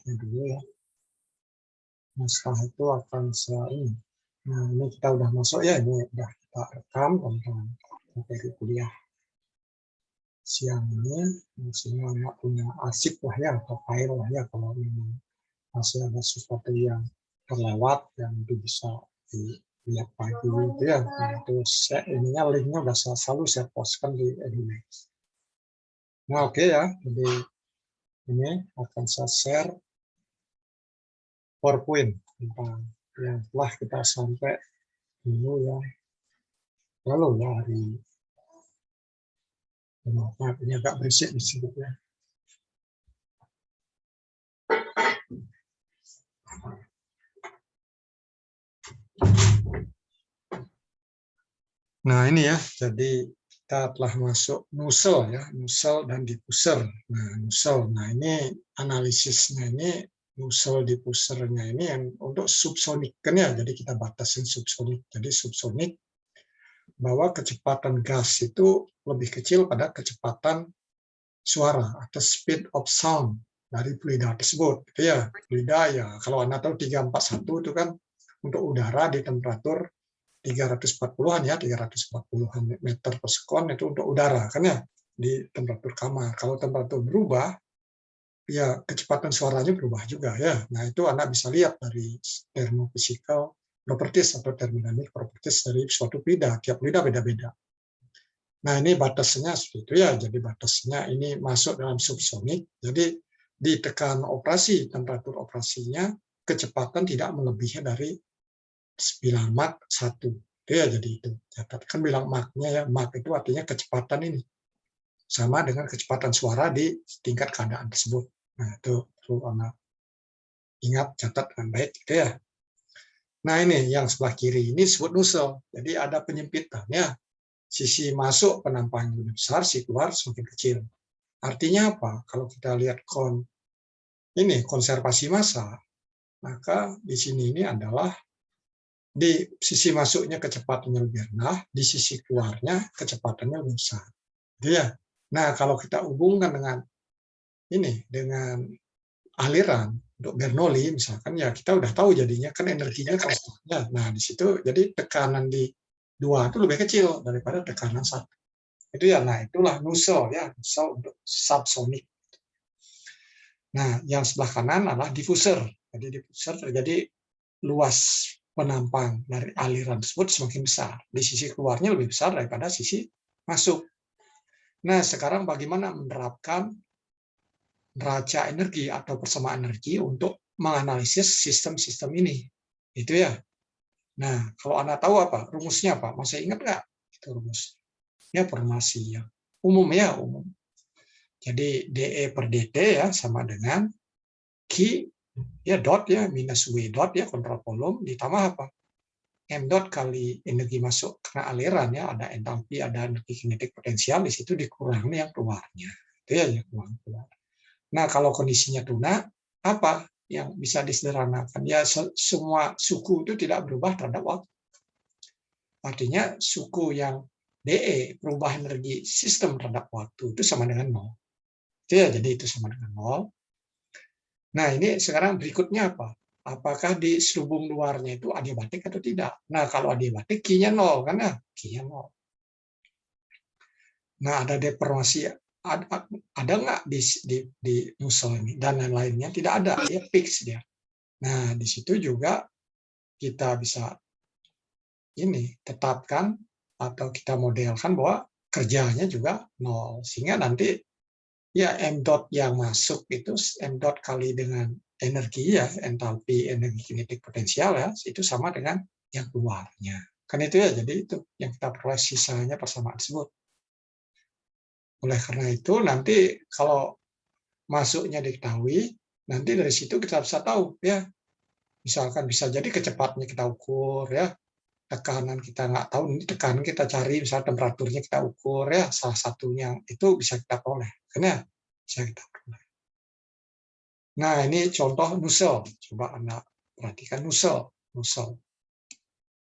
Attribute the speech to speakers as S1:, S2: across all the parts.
S1: slide-nya dulu ya. Nah, setelah itu akan saya ini. Nah, ini kita udah masuk ya, ini udah kita rekam tentang materi kuliah siang ini. Semua nggak punya arsip lah ya, atau file lah ya, kalau memang masih ada sesuatu yang terlewat yang itu bisa dilihat pagi gitu ya. Nah, itu ininya linknya udah selalu saya postkan di Edilink. Nah, oke ya, jadi ini akan saya share PowerPoint tentang yang telah kita sampai dulu ya, lalu ya hari maaf ini agak berisik di sini ya. Nah ini ya, jadi kita telah masuk nusel ya, nusel dan diffuser. Nah nusel, nah ini analisisnya ini nusel diffusernya ini yang untuk subsonik kan ya, jadi kita batasin subsonik. Jadi subsonik bahwa kecepatan gas itu lebih kecil pada kecepatan suara atau speed of sound dari fluida tersebut. Gitu ya, fluida ya kalau Anda tahu 341 itu kan untuk udara di temperatur 340-an ya, 340-an meter per sekon itu untuk udara kan ya, di temperatur kamar. Kalau temperatur berubah, ya kecepatan suaranya berubah juga ya. Nah itu Anda bisa lihat dari thermophysical properties atau thermodynamic properties dari suatu fluida. Tiap fluida beda-beda. Nah ini batasnya seperti itu ya. Jadi batasnya ini masuk dalam subsonik. Jadi di tekanan operasi, temperatur operasinya kecepatan tidak melebihi dari 9 Mach 1. Itu ya, jadi itu. Kan bilang Mach-nya ya, Mach itu artinya kecepatan ini. Sama dengan kecepatan suara di tingkat keadaan tersebut. Nah, itu perlu Anda ingat, catat dengan baik gitu ya. Nah, ini yang sebelah kiri ini disebut nusel. Jadi ada penyempitannya. Sisi masuk penampang lebih besar, sisi keluar semakin kecil. Artinya apa? Kalau kita lihat konservasi massa, maka di sini ini adalah di sisi masuknya kecepatannya lebih rendah, di sisi keluarnya kecepatannya lebih besar. Ya. Nah, kalau kita hubungkan dengan aliran untuk Bernoulli misalkan ya kita udah tahu jadinya kan energinya konstannya. Nah, di situ jadi tekanan di 2 itu lebih kecil daripada tekanan 1. Itu ya, nah itulah nusel ya, nusel untuk subsonik. Nah, yang sebelah kanan adalah diffuser. Jadi diffuser terjadi luas penampang dari aliran tersebut semakin besar. Di sisi keluarnya lebih besar daripada sisi masuk. Nah, sekarang bagaimana menerapkan neraca energi atau persamaan energi untuk menganalisis sistem-sistem ini? Itu ya. Nah, kalau Anda tahu apa? Rumusnya apa? Masih ingat nggak? Itu rumus. Ya, formasi yang umum ya, umum. Jadi, DE per DT ya, sama dengan Q, ya dot ya, minus W dot ya, kontrol volume, ditambah apa? M dot kali energi masuk karena aliran ya, ada entalpi, ada energi kinetik potensial, di situ dikurangi yang keluarnya. Itu ya, yang keluar. Nah, kalau kondisinya tuna, apa yang bisa disederhanakan? Ya, semua suku itu tidak berubah terhadap waktu. Artinya, suku yang DE, perubahan energi sistem terhadap waktu, itu sama dengan 0. Itu ya, jadi itu sama dengan 0. Nah, ini sekarang berikutnya apa? Apakah di selubung luarnya itu adiabatik atau tidak? Nah, kalau adiabatik, Q-nya 0, kan ya? Q-nya 0. Nah, ada deformasi, ada nggak di nusel ini? Dan lain-lainnya tidak ada, dia fix dia. Nah, di situ juga kita bisa tetapkan atau kita modelkan bahwa kerjanya juga 0. Sehingga nanti ya M dot yang masuk itu M dot kali dengan energi ya, entalpi energi kinetik potensial ya, itu sama dengan yang keluarnya. Kan itu ya, jadi itu yang kita peroleh sisanya persamaan tersebut. Oleh karena itu nanti kalau masuknya diketahui, nanti dari situ kita bisa tahu ya, misalkan bisa jadi kecepatannya kita ukur ya, tekanan kita nggak tahu, ini tekanan kita cari, misalnya temperaturnya kita ukur ya, salah satunya itu bisa kita peroleh, karena bisa kita peroleh. Nah ini contoh nusel, coba Anda perhatikan nusel.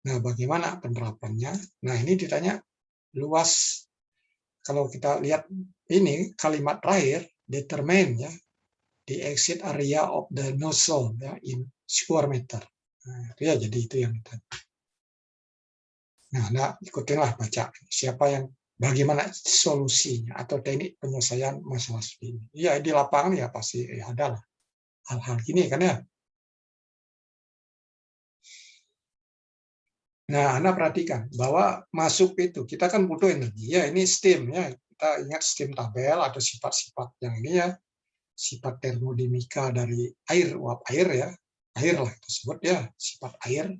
S1: Nah bagaimana penerapannya? Nah ini ditanya luas. Kalau kita lihat ini kalimat terakhir, determine ya, the exit area of the nozzle ya, in square meter. Nah, itu ya, jadi itu yang kita. Nah, Anda ikutinlah baca siapa yang bagaimana solusinya atau teknik penyelesaian masalah seperti ini. Ya di lapangan ya pasti ya, ada lah hal-hal gini kan ya. Nah, Anda perhatikan bahwa masuk itu kita kan butuh energi ya, ini steam ya. Kita ingat steam tabel atau sifat-sifat yang ini ya, sifat termodinamika dari air, uap air ya. Air lah tersebut ya, sifat air.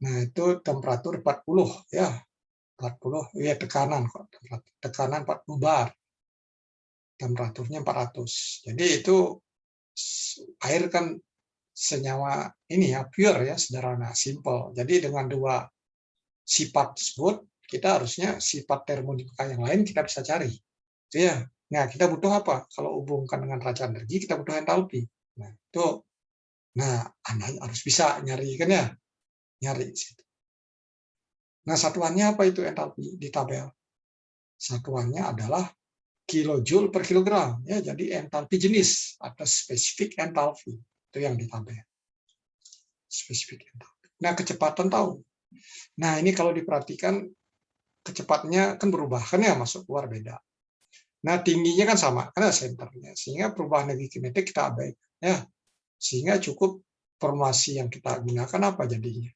S1: Nah, itu temperatur 40 ya. 40 ya tekanan kok. Tekanan 40 bar. Temperaturnya 400. Jadi itu air kan senyawa ini ya, pure ya, sederhana, simple. Jadi dengan dua sifat tersebut kita harusnya sifat termodinamika yang lain kita bisa cari. Itu ya. Nah, kita butuh apa? Kalau hubungkan dengan raca energi kita butuh entalpi. Nah, itu Anda harus bisa nyari kan ya. Nyari situ. Nah, satuannya apa itu entalpi di tabel? Satuannya adalah kilojoule per kilogram ya, jadi entalpi jenis atau spesifik entalpi itu yang di tabel. Spesifik entalpi. Nah, kecepatan tahu. Nah, ini kalau diperhatikan kecepatannya kan berubah kan ya, masuk keluar beda. Nah, tingginya kan sama karena senternya, sehingga perubahan energi kinetik kita abaikan ya. Sehingga cukup formasi yang kita gunakan apa jadinya.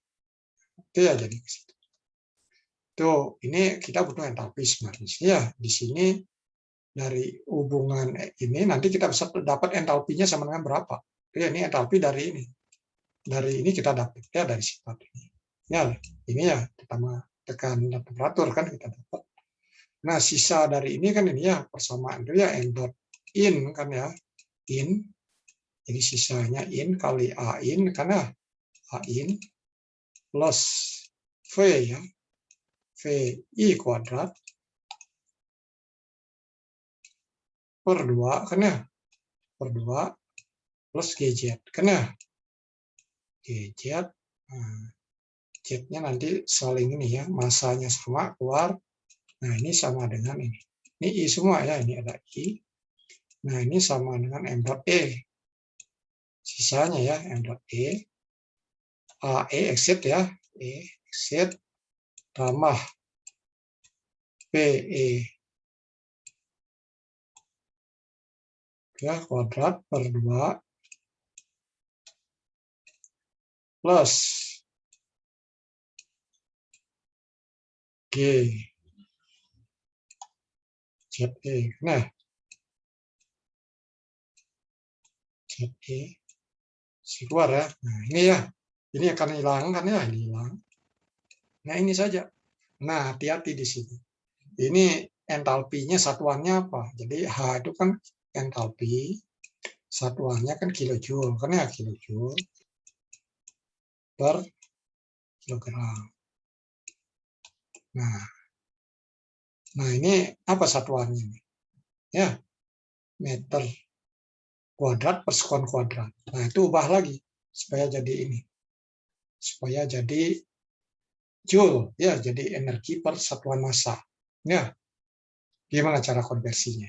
S1: Itu ya jadi ke situ. Tuh, ini kita butuh entalpi sebenarnya. Ya, di sini dari hubungan ini nanti kita bisa dapat entalpinya sama dengan berapa. Ya, ini entalpi dari ini. Dari ini kita dapat ya dari sifat ini. Ya, ini ya pertama tekanan dan temperatur kan kita dapat. Nah, sisa dari ini kan ini ya persamaan itu ya m dot in kan ya. In. Jadi sisanya in kali A in karena A in plus V ya. VI kuadrat per 2 kan ya, per 2 plus GZ kan ya, GZ, Z-nya nanti saling ini ya, masanya sama keluar, nah ini sama dengan ini I semua ya, ini ada I, nah ini sama dengan M dot E, sisanya ya M dot E, AE exit ya, E exit tambah PE ya kuadrat per 2 plus G ZE. Nah, ZE keluar ya. Nah, ini ya. Ini akan hilang kan ya, ini hilang. Nah, ini saja. Nah, hati-hati di sini. Ini entalpinya satuannya apa? Jadi H itu kan entalpi, satuannya kan kilojoule, kan ya kilojoule per kilogram. Nah ini apa satuannya? Ya, meter kuadrat per sekon kuadrat. Nah itu ubah lagi supaya jadi ini, supaya jadi joule, ya jadi energi per satuan massa. Ya, gimana cara konversinya?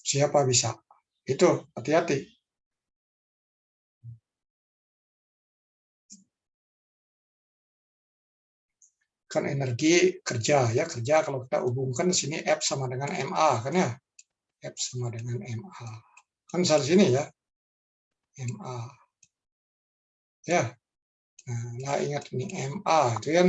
S1: Siapa bisa? Itu hati-hati. Kan energi kerja ya, kerja kalau kita hubungkan di sini F sama dengan MA kan ya, F sama dengan MA kan di sini ya, MA ya. Nah ingat ini MA itu kan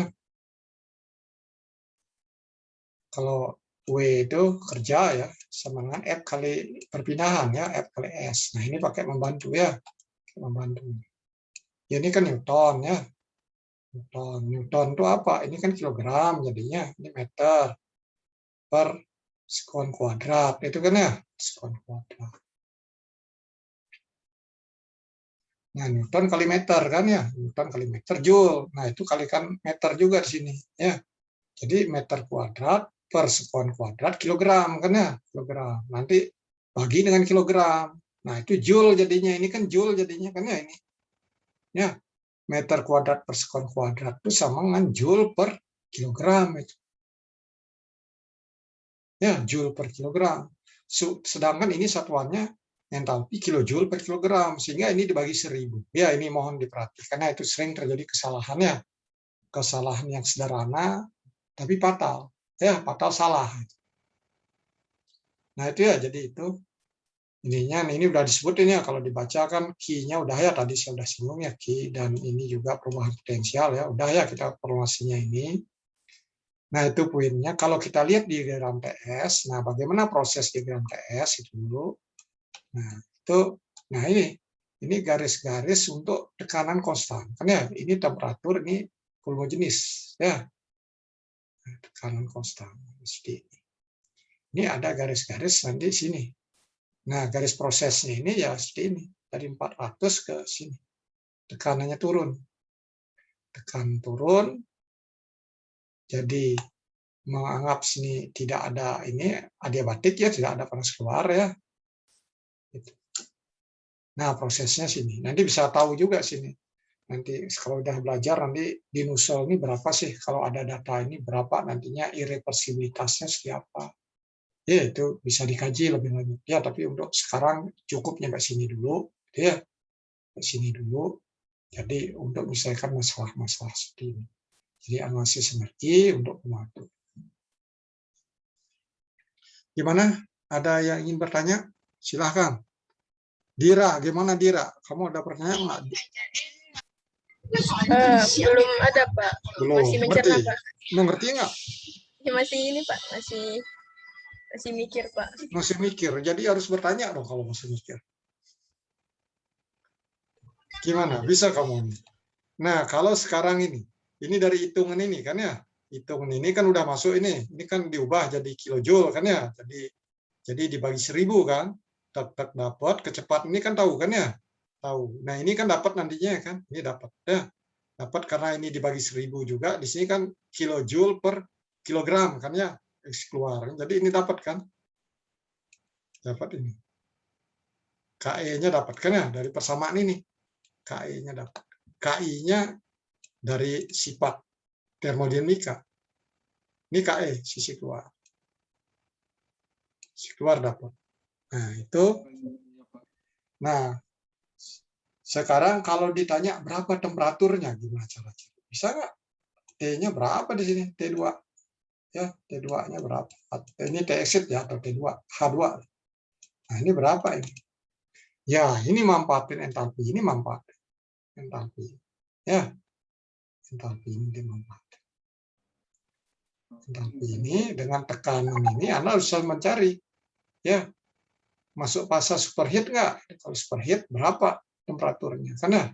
S1: kalau W itu kerja ya sama dengan F kali perpindahan ya, F kali S. Nah ini pakai membantu ya, membantu. Ya, ini kan Newton ya, Newton itu apa? Ini kan kilogram jadinya, ini meter per sekon kuadrat itu kan ya, sekon kuadrat. Nah, Newton kali meter kan ya, Newton kali meter joule. Nah, itu kalikan meter juga di sini ya. Jadi meter kuadrat per sekon kuadrat kilogram kan ya, kilogram. Nanti bagi dengan kilogram. Nah, itu joule jadinya. Ini kan joule jadinya kan ya ini. Ya, meter kuadrat per sekon kuadrat itu sama dengan joule per kilogram itu. Ya, joule per kilogram. Sedangkan ini satuannya entalpi kilojoule per kilogram, sehingga ini dibagi 1000. Ya, ini mohon diperhatikan, karena itu sering terjadi kesalahannya. Kesalahan yang sederhana, tapi fatal. Ya, fatal salah. Nah, itu ya, jadi itu ininya, ini udah disebutin ya, kalau dibaca kan key-nya udah ya, tadi saya udah singgung ya, key, dan ini juga perubahan potensial ya, udah ya kita formulasinya ini. Nah, itu poinnya. Kalau kita lihat di diagram TS, nah bagaimana proses diagram TS itu dulu. Nah, itu, nah ini garis-garis untuk tekanan konstan. Kan ya, ini temperatur, ini volume jenis, ya. Nah, tekanan konstan. Ini ada garis-garis nanti sini. Nah, garis prosesnya ini ya seperti ini. Dari 400 ke sini. Tekanannya turun. Tekan turun. Jadi menganggap sini tidak ada ini adiabatik ya, tidak ada panas keluar ya. Nah, prosesnya sini. Nanti bisa tahu juga sini. Nanti kalau udah belajar nanti di Nusel ini berapa sih, kalau ada data ini berapa nantinya irreversibilitasnya seperti apa. Ya, itu bisa dikaji lebih lanjut. Ya, tapi untuk sekarang cukup nyampe sini dulu. Ya, sini dulu. Jadi untuk menyelesaikan masalah-masalah seperti ini. Jadi analisis energi untuk pematu. Gimana? Ada yang ingin bertanya? Silahkan. Dira, gimana Dira? Kamu ada pertanyaan nggak?
S2: Belum ada, Pak.
S1: Belum.
S2: Masih mencerna, Pak.
S1: Mengerti nggak?
S2: Ya, masih ini, Pak. Masih mikir, Pak.
S1: Masih mikir. Jadi harus bertanya dong kalau masih mikir. Gimana? Bisa kamu? Nah, kalau sekarang ini dari hitungan ini kan ya. Hitungan ini kan udah masuk ini. Ini kan diubah jadi kilojoule kan ya. Jadi dibagi 1000 kan. Tak dapat kecepatan ini kan tahu kan ya. Tahu. Nah, ini kan dapat nantinya kan. Ini dapat ya. Dapat karena ini dibagi 1000 juga. Di sini kan kilojoule per kilogram kan ya. Keluar. Jadi ini dapat kan. Dapat ini. KE-nya dapat kan ya dari persamaan ini. KE-nya dapat. KI-nya dari sifat termodinamika. Ini KE, sisi keluar. Sisi keluar dapat. Nah, itu. Nah, sekarang kalau ditanya berapa temperaturnya, gimana caranya? Bisa nggak? T-nya berapa di sini? T2. Ya, T2-nya berapa? Ini T exit ya, atau T2, H2. Nah, ini berapa ini? Ya, ini manfaatin entalpi. Ini manfaatin entalpi. Ya, entalpi ini dimanfaatkan. Entalpi ini dengan tekanan ini, Anda harus mencari. Ya, masuk fase superheat nggak? Kalau superheat berapa temperaturnya? Karena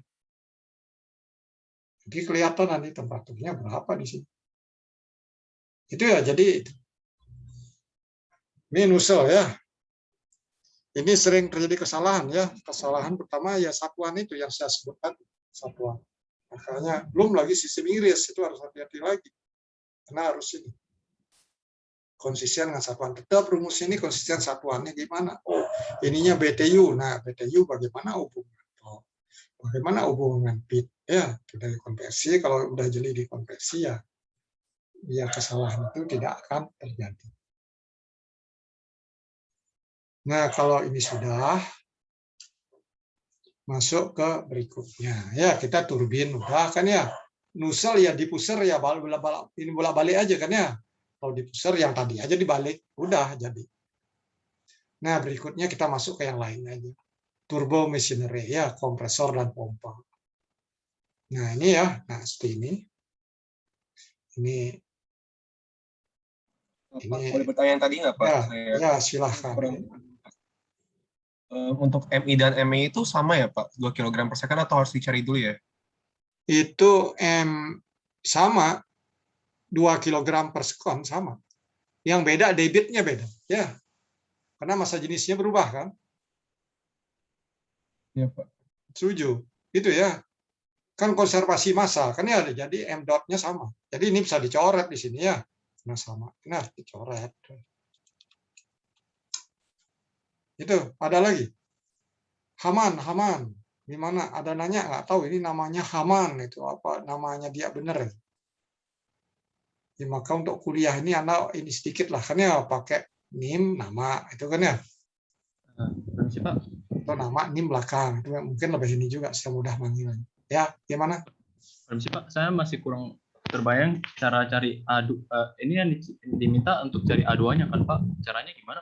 S1: jadi kelihatan nanti temperaturnya berapa di sini. Itu ya, jadi ini Nusel ya. Ini sering terjadi kesalahan ya. Kesalahan pertama ya satuan itu yang saya sebutkan, satuan. Makanya belum lagi sistem Inggris itu harus hati-hati lagi. Karena harus ini konsisten dengan satuan. Tetap rumus ini konsisten satuannya gimana? Oh, ininya BTU. Nah, BTU bagaimana hubungan? Bagaimana hubungan bit? Ya, dari konversi. Kalau udah jeli di konversi ya, biar kesalahan itu tidak akan terjadi. Nah, kalau ini sudah masuk ke berikutnya. Ya, kita turbin udah kan ya. Nusel ya dipuser ya ini bolak-balik aja kan ya. Kalau dipuser yang tadi aja dibalik, udah jadi. Nah, berikutnya kita masuk ke yang lain aja. Turbo machinery ya, kompresor dan pompa. Nah, ini ya. Nah, seperti ini. Ini
S3: boleh bertanya yang tadi nggak, Pak?
S1: Ya, silahkan.
S3: Untuk MI dan ME itu sama ya, Pak? 2 kg per second atau harus dicari dulu ya?
S1: Itu sama, 2 kg per sekon sama. Yang beda debitnya beda. Ya, karena massa jenisnya berubah kan?
S3: Iya, Pak.
S1: Setuju. Itu ya. Kan konservasi massa. Kan ya, jadi M dot-nya sama. Jadi ini bisa dicoret di sini ya. Nah, sama. Nah, dicoret. Itu, ada lagi. Haman. Gimana? Ada nanya nggak tahu ini namanya Haman itu apa namanya dia benar. Ya, maka untuk kuliah ini Anda ini sedikit lah kan ya pakai NIM nama itu kan ya,
S4: Permisi Pak.
S1: atau nama NIM belakang itu mungkin lebih ini juga saya mudah manggilnya. Ya, gimana?
S4: Permisi Pak, saya masih kurang terbayang cara cari ini yang diminta untuk cari A2-nya kan Pak. Caranya gimana?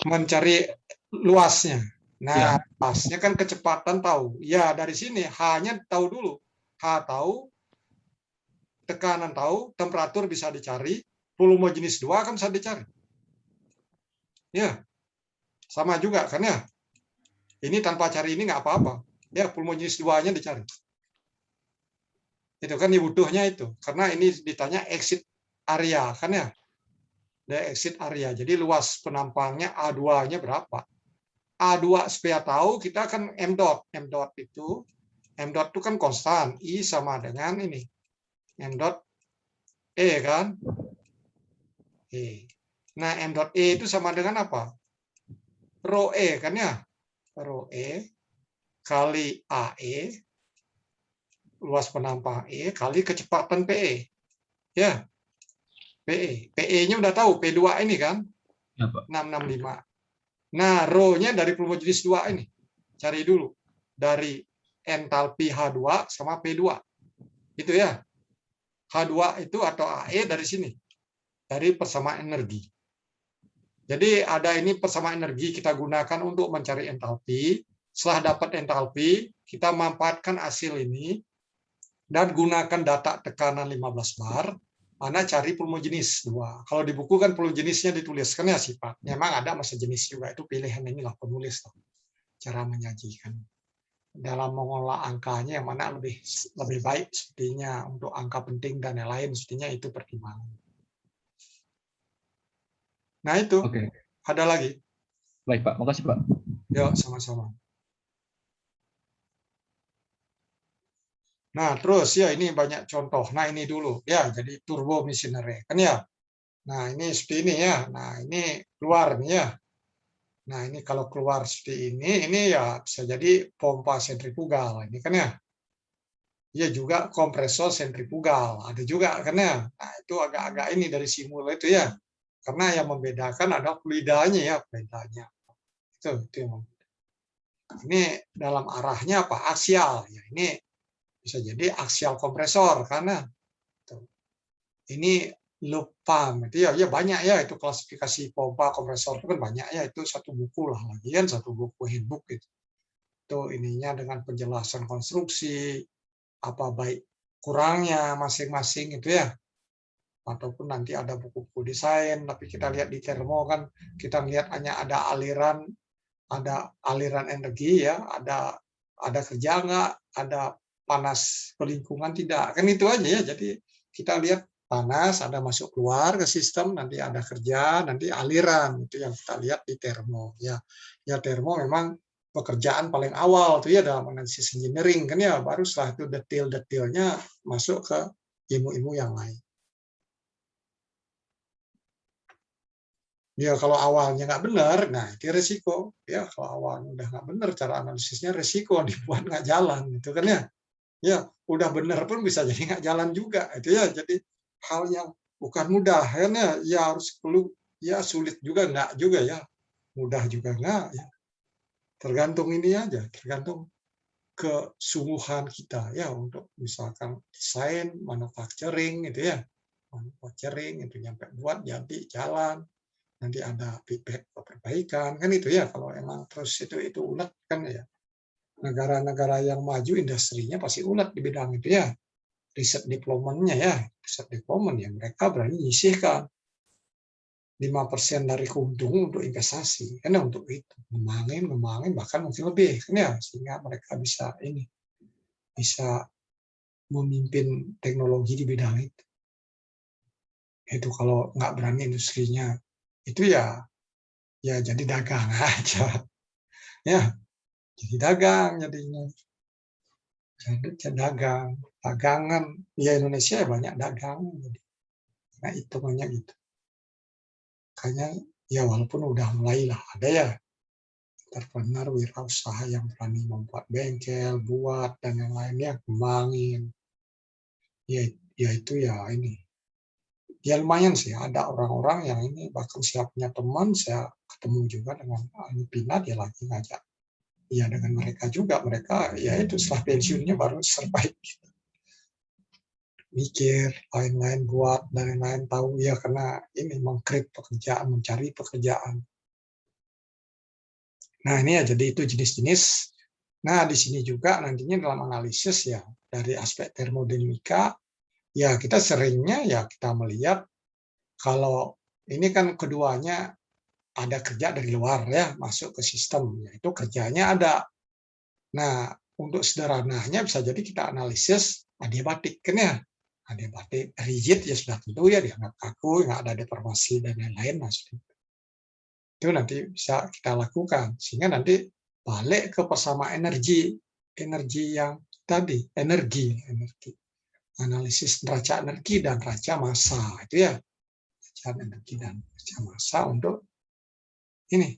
S1: Mencari luasnya. Nah,
S4: Ya.
S1: luasnya kan kecepatan tahu. Ya, dari sini H-nya tahu dulu. H tahu, tekanan tahu, temperatur bisa dicari, volume jenis 2 kan bisa dicari. Ya, sama juga kan ya. Ini tanpa cari ini nggak apa-apa. Ya, volume jenis 2-nya dicari. Itu kan dibutuhnya itu. Karena ini ditanya exit area kan ya. Ada exit area. Jadi luas penampangnya A2-nya berapa? A2 supaya tahu kita kan M dot. M dot itu kan konstan. I sama dengan ini. M dot E kan? E. Nah, M dot E itu sama dengan apa? Rho E kan ya? Rho E kali AE, luas penampang E, kali kecepatan PE. Ya, PE. PE-nya udah tahu, P2 ini kan?
S4: Ya Pak.
S1: 665. Nah, rho-nya dari volume jenis 2 ini. Cari dulu. Dari entalpi H2 sama P2. Itu ya. H2 itu atau AE dari sini. Dari persamaan energi. Jadi ada ini persamaan energi kita gunakan untuk mencari entalpi. Setelah dapat entalpi, kita manfaatkan hasil ini dan gunakan data tekanan 15 bar, mana cari volume jenis 2. Kalau di buku kan volume jenisnya dituliskan ya sifat. Memang ada masa jenis juga, itu pilihan inilah penulis cara menyajikan. Dalam mengolah angkanya yang mana lebih baik sepertinya untuk angka penting dan yang lain sepertinya itu pertimbangan. Nah itu,
S4: Oke.
S1: ada lagi?
S4: Baik Pak, makasih Pak.
S1: Yuk, sama-sama. Nah, terus ya ini banyak contoh. Nah, ini dulu ya, jadi turbo machinery kan ya. Nah, ini seperti ini ya. Nah, ini keluar nih ya. Nah, ini kalau keluar seperti ini ya bisa jadi pompa sentrifugal ini kan ya. Iya juga kompresor sentrifugal ada juga kan ya. Nah, itu agak-agak ini dari simula itu ya. Karena yang membedakan ada fluidanya ya, fluidanya. Itu yang ini dalam arahnya apa? Aksial ya. Ini bisa jadi aksial kompresor karena ini loop pump itu ya banyak ya itu klasifikasi pompa kompresor itu kan banyak ya itu satu buku lah lagian satu buku handbook itu ininya dengan penjelasan konstruksi apa baik kurangnya masing-masing itu ya ataupun nanti ada buku-buku desain tapi kita lihat di termo kan kita lihat hanya ada aliran energi ya ada kerja nggak ada panas pelingkungan tidak kan itu aja ya jadi kita lihat panas ada masuk keluar ke sistem nanti ada kerja nanti aliran itu yang kita lihat di termo ya termo memang pekerjaan paling awal tuh ya dalam analisis engineering kan ya baru setelah itu detail-detailnya masuk ke ilmu-ilmu yang lain ya kalau awalnya nggak benar nah itu resiko ya kalau awalnya udah nggak benar cara analisisnya resiko dibuat nggak jalan itu kan ya udah benar pun bisa jadi nggak jalan juga itu ya jadi hal yang bukan mudah ya harus perlu ya sulit juga nggak juga ya mudah juga nggak ya tergantung ini aja tergantung kesungguhan kita ya untuk misalkan desain manufacturing itu ya manufacturing itu nyampe buat jadi jalan nanti ada feedback perbaikan kan itu ya kalau emang terus itu ulet kan ya negara-negara yang maju industrinya pasti ulet di bidang itu ya riset development-nya ya riset development ya mereka berani nyisihkan 5% dari keuntungan untuk investasi karena untuk itu ngembangin bahkan mungkin lebih kan ya sehingga mereka bisa memimpin teknologi di bidang itu kalau nggak berani industrinya itu ya jadi dagang aja ya jadi dagang jadinya dagangan ya Indonesia ya banyak dagang jadi nah itu banyak gitu makanya ya walaupun udah mulai lah ada ya entrepreneur wirausaha yang berani membuat bengkel buat dan yang lainnya kembangin ya itu ya ini ya lumayan sih, ada orang-orang yang ini bahkan siapnya teman, saya ketemu juga dengan Pinat, dia lagi ngajak. Ya dengan mereka juga, mereka ya itu setelah pensiunnya baru survive. Mikir, lain-lain buat, dan lain-lain tahu ya karena ini mengkrit pekerjaan, mencari pekerjaan. Nah ini ya jadi itu jenis-jenis. Nah di sini juga nantinya dalam analisis ya dari aspek termodinamika ya kita seringnya ya kita melihat kalau ini kan keduanya ada kerja dari luar ya masuk ke sistem ya itu kerjanya ada. Nah untuk sederhananya bisa jadi kita analisis adiabatik kan ya adiabatik rigid ya sudah tentu ya dianggap kaku nggak ada deformasi dan lain-lain maksudnya. Itu nanti bisa kita lakukan sehingga nanti balik ke persamaan energi yang tadi energi analisis neraca energi dan neraca massa itu ya neraca energi dan neraca massa untuk ini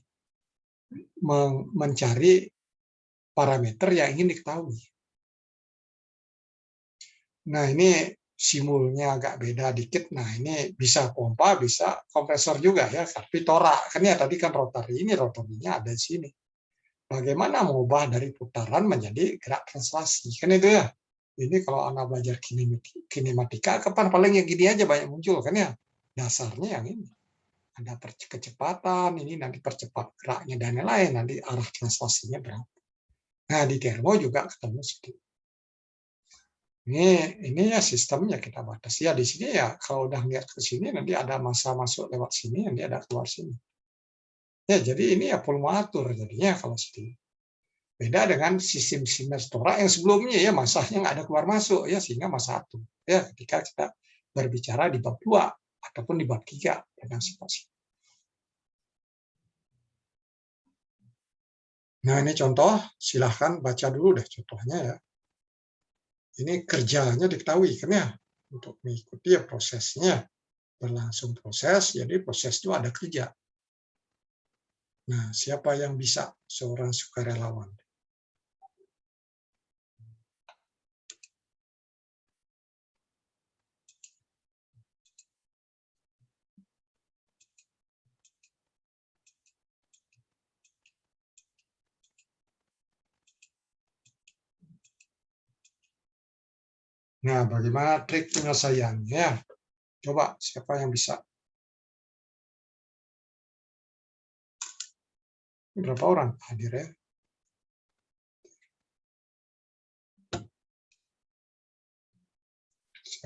S1: mencari parameter yang ingin diketahui. Nah ini simulnya agak beda dikit. Nah ini bisa pompa, bisa kompresor juga ya. Tapi torak kan ya tadi kan rotary ini rotorinya ada di sini. Bagaimana mengubah dari putaran menjadi gerak translasi kan itu ya. Ini kalau Anda belajar kinematika, kapan paling yang gini aja banyak muncul kan ya. Dasarnya yang ini. Ada kecepatan, ini nanti percepat geraknya dan lain-lain, nanti arah translasinya berapa. Nah di termo juga ketemu seperti itu. Ini ya sistemnya kita batasi ya di sini ya kalau udah lihat ke sini nanti ada massa masuk lewat sini, nanti ada keluar sini. Ya jadi ini ya pulmatur jadinya kalau seperti beda dengan sistem sinestora yang sebelumnya ya massanya nggak ada keluar masuk ya sehingga massa 1 ya ketika kita berbicara di bab 2 ataupun di bab 3 tentang sifat. Nah ini contoh silahkan baca dulu deh contohnya ya. Ini kerjanya diketahui kan ya untuk mengikuti ya prosesnya berlangsung proses jadi proses itu ada kerja. Nah siapa yang bisa seorang sukarelawan? Nah, bagaimana trik penyelesaiannya? Coba, siapa yang bisa? Berapa orang hadir ya?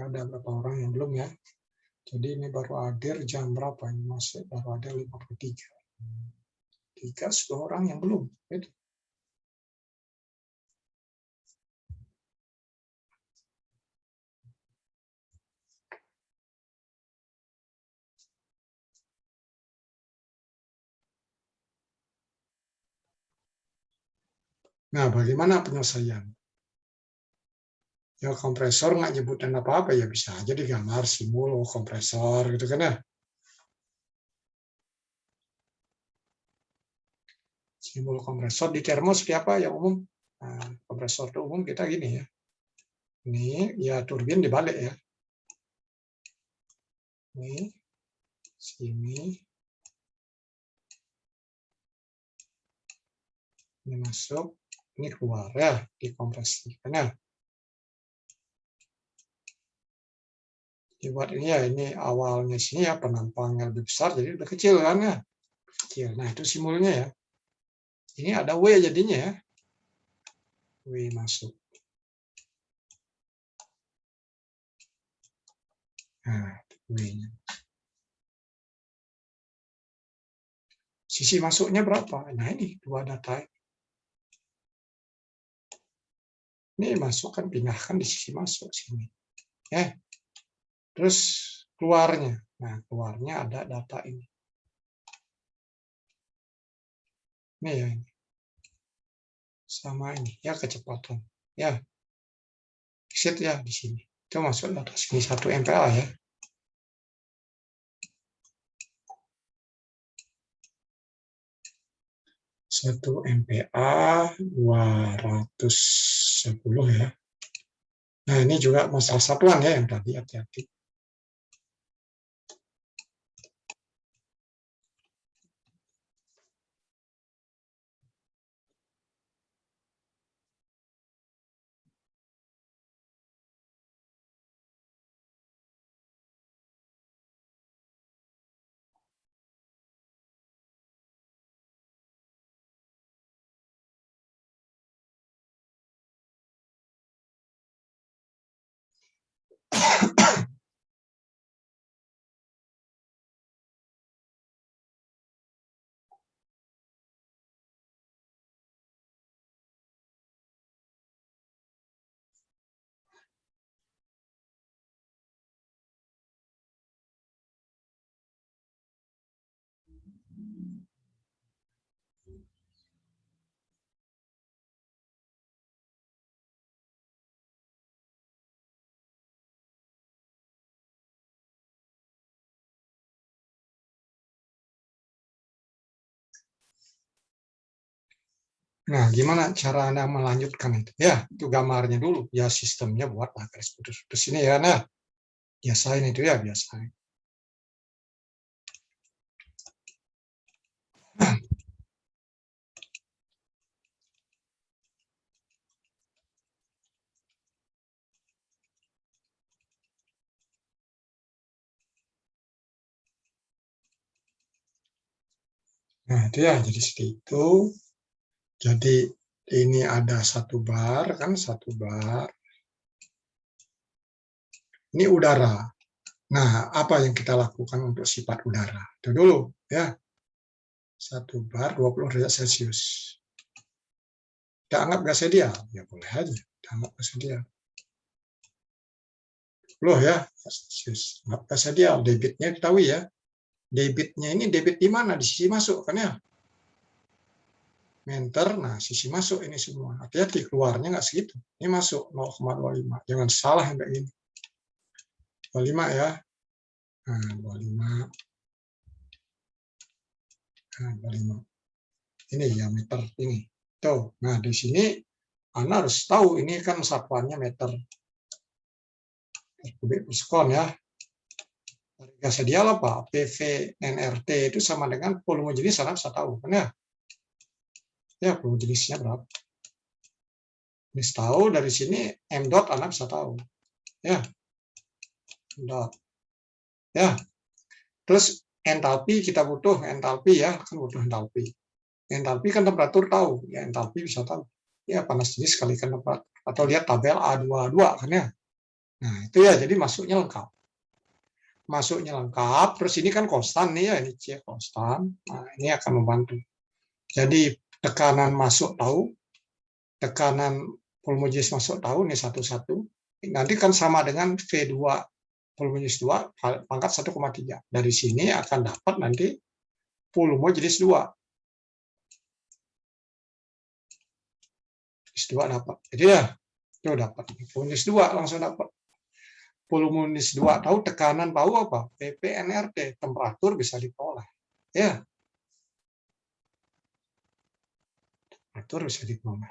S1: Ada berapa orang yang belum ya? Jadi ini baru hadir jam berapa? Ini masih baru ada 53. 10 orang yang belum. Nah, bagaimana penyelesaian? Ya kompresor nggak nyebutin apa-apa ya bisa aja digambar simul kompresor gitu kan ya. Simbol kompresor di termo seperti apa yang umum? Nah, kompresor itu umum kita gini ya. Ini ya turbin dibalik ya. Ini sini. Ini masuk, ini keluar ya, dikompresi kan ya. Dibuat ini ya, ini awalnya sini ya penampang yang lebih besar jadi udah kecil kan ya. Kecil. Nah, itu simbolnya ya. Ini ada W jadinya ya. W masuk. Nah, W-nya. Sisi masuknya berapa? Nah, ini dua data. Ini masukkan, pindahkan di sisi masuk sini. Ya. Terus keluarnya. Nah, keluarnya ada data ini. Ini ya. Sama ini ya kecepatan. Ya. Exit ya di sini. Itu masuk data sini 1 MPa ya. 1 MPa 210 ya. Nah, ini juga masalah satuan ya yang tadi hati-hati. Nah, gimana cara Anda melanjutkan itu? Ya, itu gambarnya dulu. Ya, sistemnya buatlah garis putus-putus ini ya. Nah, biasain itu ya, biasain. Nah, itu ya, jadi seperti itu. Jadi, ini ada satu bar, kan, satu bar. Ini udara. Nah, apa yang kita lakukan untuk sifat udara? Itu dulu, ya. Satu bar 20 derajat Celcius. Kita anggap gas ideal. Ya, boleh aja. Kita anggap gas ideal. Loh ya, Celsius. Anggap gas ideal. Debitnya diketahui ya. Debitnya ini debit di mana? Di sisi masuk, kan ya? Menter, nah sisi masuk ini semua. Hati-hati, keluarnya nggak segitu. Ini masuk 0,25. Jangan salah yang kayak gini. 25 ya. Nah, 25. Nah, 25. Ini ya meter ini. Tuh. Nah, di sini Anda harus tahu ini kan satuannya meter kubik per sekon ya. Gas ideal apa? PV NRT itu sama dengan volume jenis Anda bisa tahu kan ya. Ya, volume jenisnya berapa? Ini tahu dari sini M dot Anda bisa tahu. Ya. M dot. Ya. Terus entalpi kita butuh entalpi ya, kan butuh entalpi. Entalpi kan temperatur tahu, ya entalpi bisa tahu. Ya panas jenis kalikan temperatur. Atau lihat tabel A22 kan ya. Nah, itu ya, jadi masuknya lengkap. Masuknya lengkap, terus ini kan konstan nih ya, ini C konstan. Nah, ini akan membantu. Jadi tekanan masuk tahu, tekanan volume jenis masuk tahu, ini 1,1. Nanti kan sama dengan V2 volume jenis 2 pangkat 1,3. Dari sini akan dapat nanti volume jenis 2. Jenis 2 dapat. Jadi ya, itu dapat. Volume jenis 2 langsung dapat. Volume jenis 2 tahu, tekanan tahu apa? PP NRT, temperatur bisa diperoleh. Ya. Temperatur bisa diperoleh.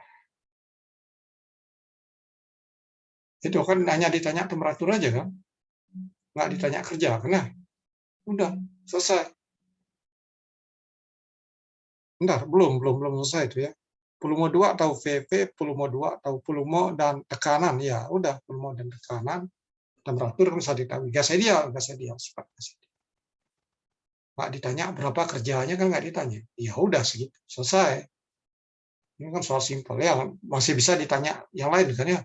S1: Itu kan hanya ditanya temperatur aja kan? Nggak ditanya kerja kan ya? Udah, selesai. Bentar, belum selesai itu ya. Volume 2 tahu VV, volume 2 tahu volume dan tekanan. Ya, udah, volume dan tekanan. Temperatur bisa ditahu. Gas ideal, sifat gas ideal. Nggak ditanya berapa kerjanya kan nggak ditanya. Ya udah segitu, selesai. Ini kan soal simpel ya, masih bisa ditanya yang lain kan ya.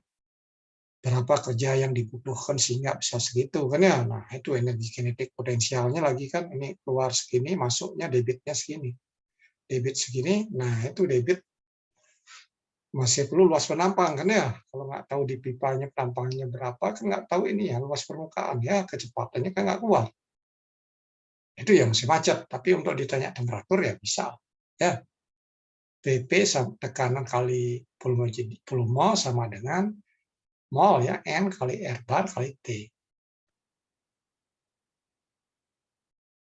S1: Berapa kerja yang dibutuhkan sehingga bisa segitu kan ya. Nah, itu energi kinetik potensialnya lagi kan ini keluar segini, masuknya debitnya segini. Debit segini, nah itu debit masih perlu luas penampang kan ya. Kalau nggak tahu di pipanya penampangnya berapa kan nggak tahu ini ya luas permukaan ya, kecepatannya kan nggak keluar. Itu ya masih macet, tapi untuk ditanya temperatur ya bisa. Ya, PP tekanan kali volume sama dengan mol ya, N kali R bar kali T.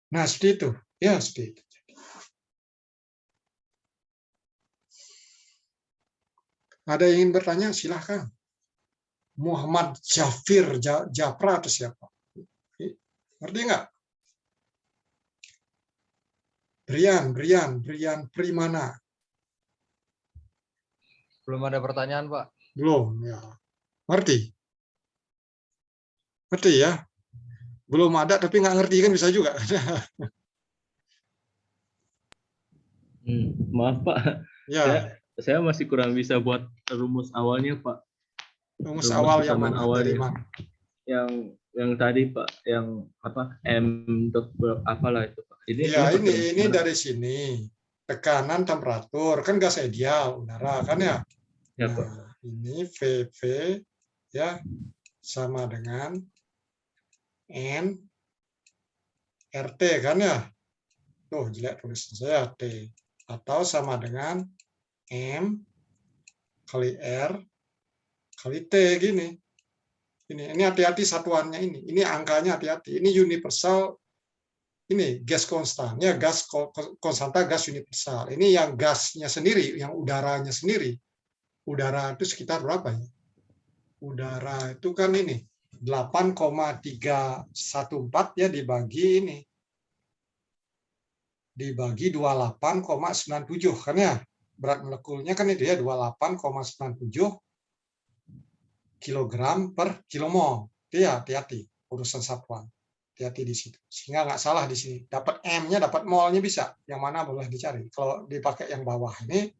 S1: Nah, seperti itu. Ya, seperti itu. Ada yang ingin bertanya, silahkan. Muhammad Jafir Japra atau siapa? Ngerti nggak? Brian Primana.
S5: Belum ada pertanyaan, Pak.
S1: Belum, ya. Ngerti? Ngerti ya? Belum ada tapi nggak ngerti kan bisa juga.
S4: Maaf Pak,
S1: Ya,
S4: saya masih kurang bisa buat rumus awalnya Pak.
S1: rumus awal yang
S4: persamaan
S1: mana?
S4: awalnya.
S1: Dari mana?
S4: Yang tadi Pak, yang apa M dot apalah itu Pak.
S1: Ya,
S4: pakai
S1: ini dari sini. Tekanan temperatur kan gas ideal udara kan ya.
S4: ya Pak.
S1: Nah, ini VV ya sama dengan N RT kan ya. Tuh, jelek tulisan saya T. Atau sama dengan M kali R kali T gini. Ini hati-hati satuannya ini. Ini angkanya hati-hati. Ini universal ini gas konstan, ya gas konstanta gas universal. Ini yang gasnya sendiri, yang udaranya sendiri. Udara itu sekitar berapa ya? Udara itu kan ini 8,314 ya dibagi 28,97 kan ya. Berat molekulnya kan itu ya 28,97 kilogram per kilomol. Itu ya hati-hati urusan satuan. Hati-hati di situ. Sehingga nggak salah di sini. Dapat M-nya, dapat mol-nya bisa. Yang mana boleh dicari. Kalau dipakai yang bawah ini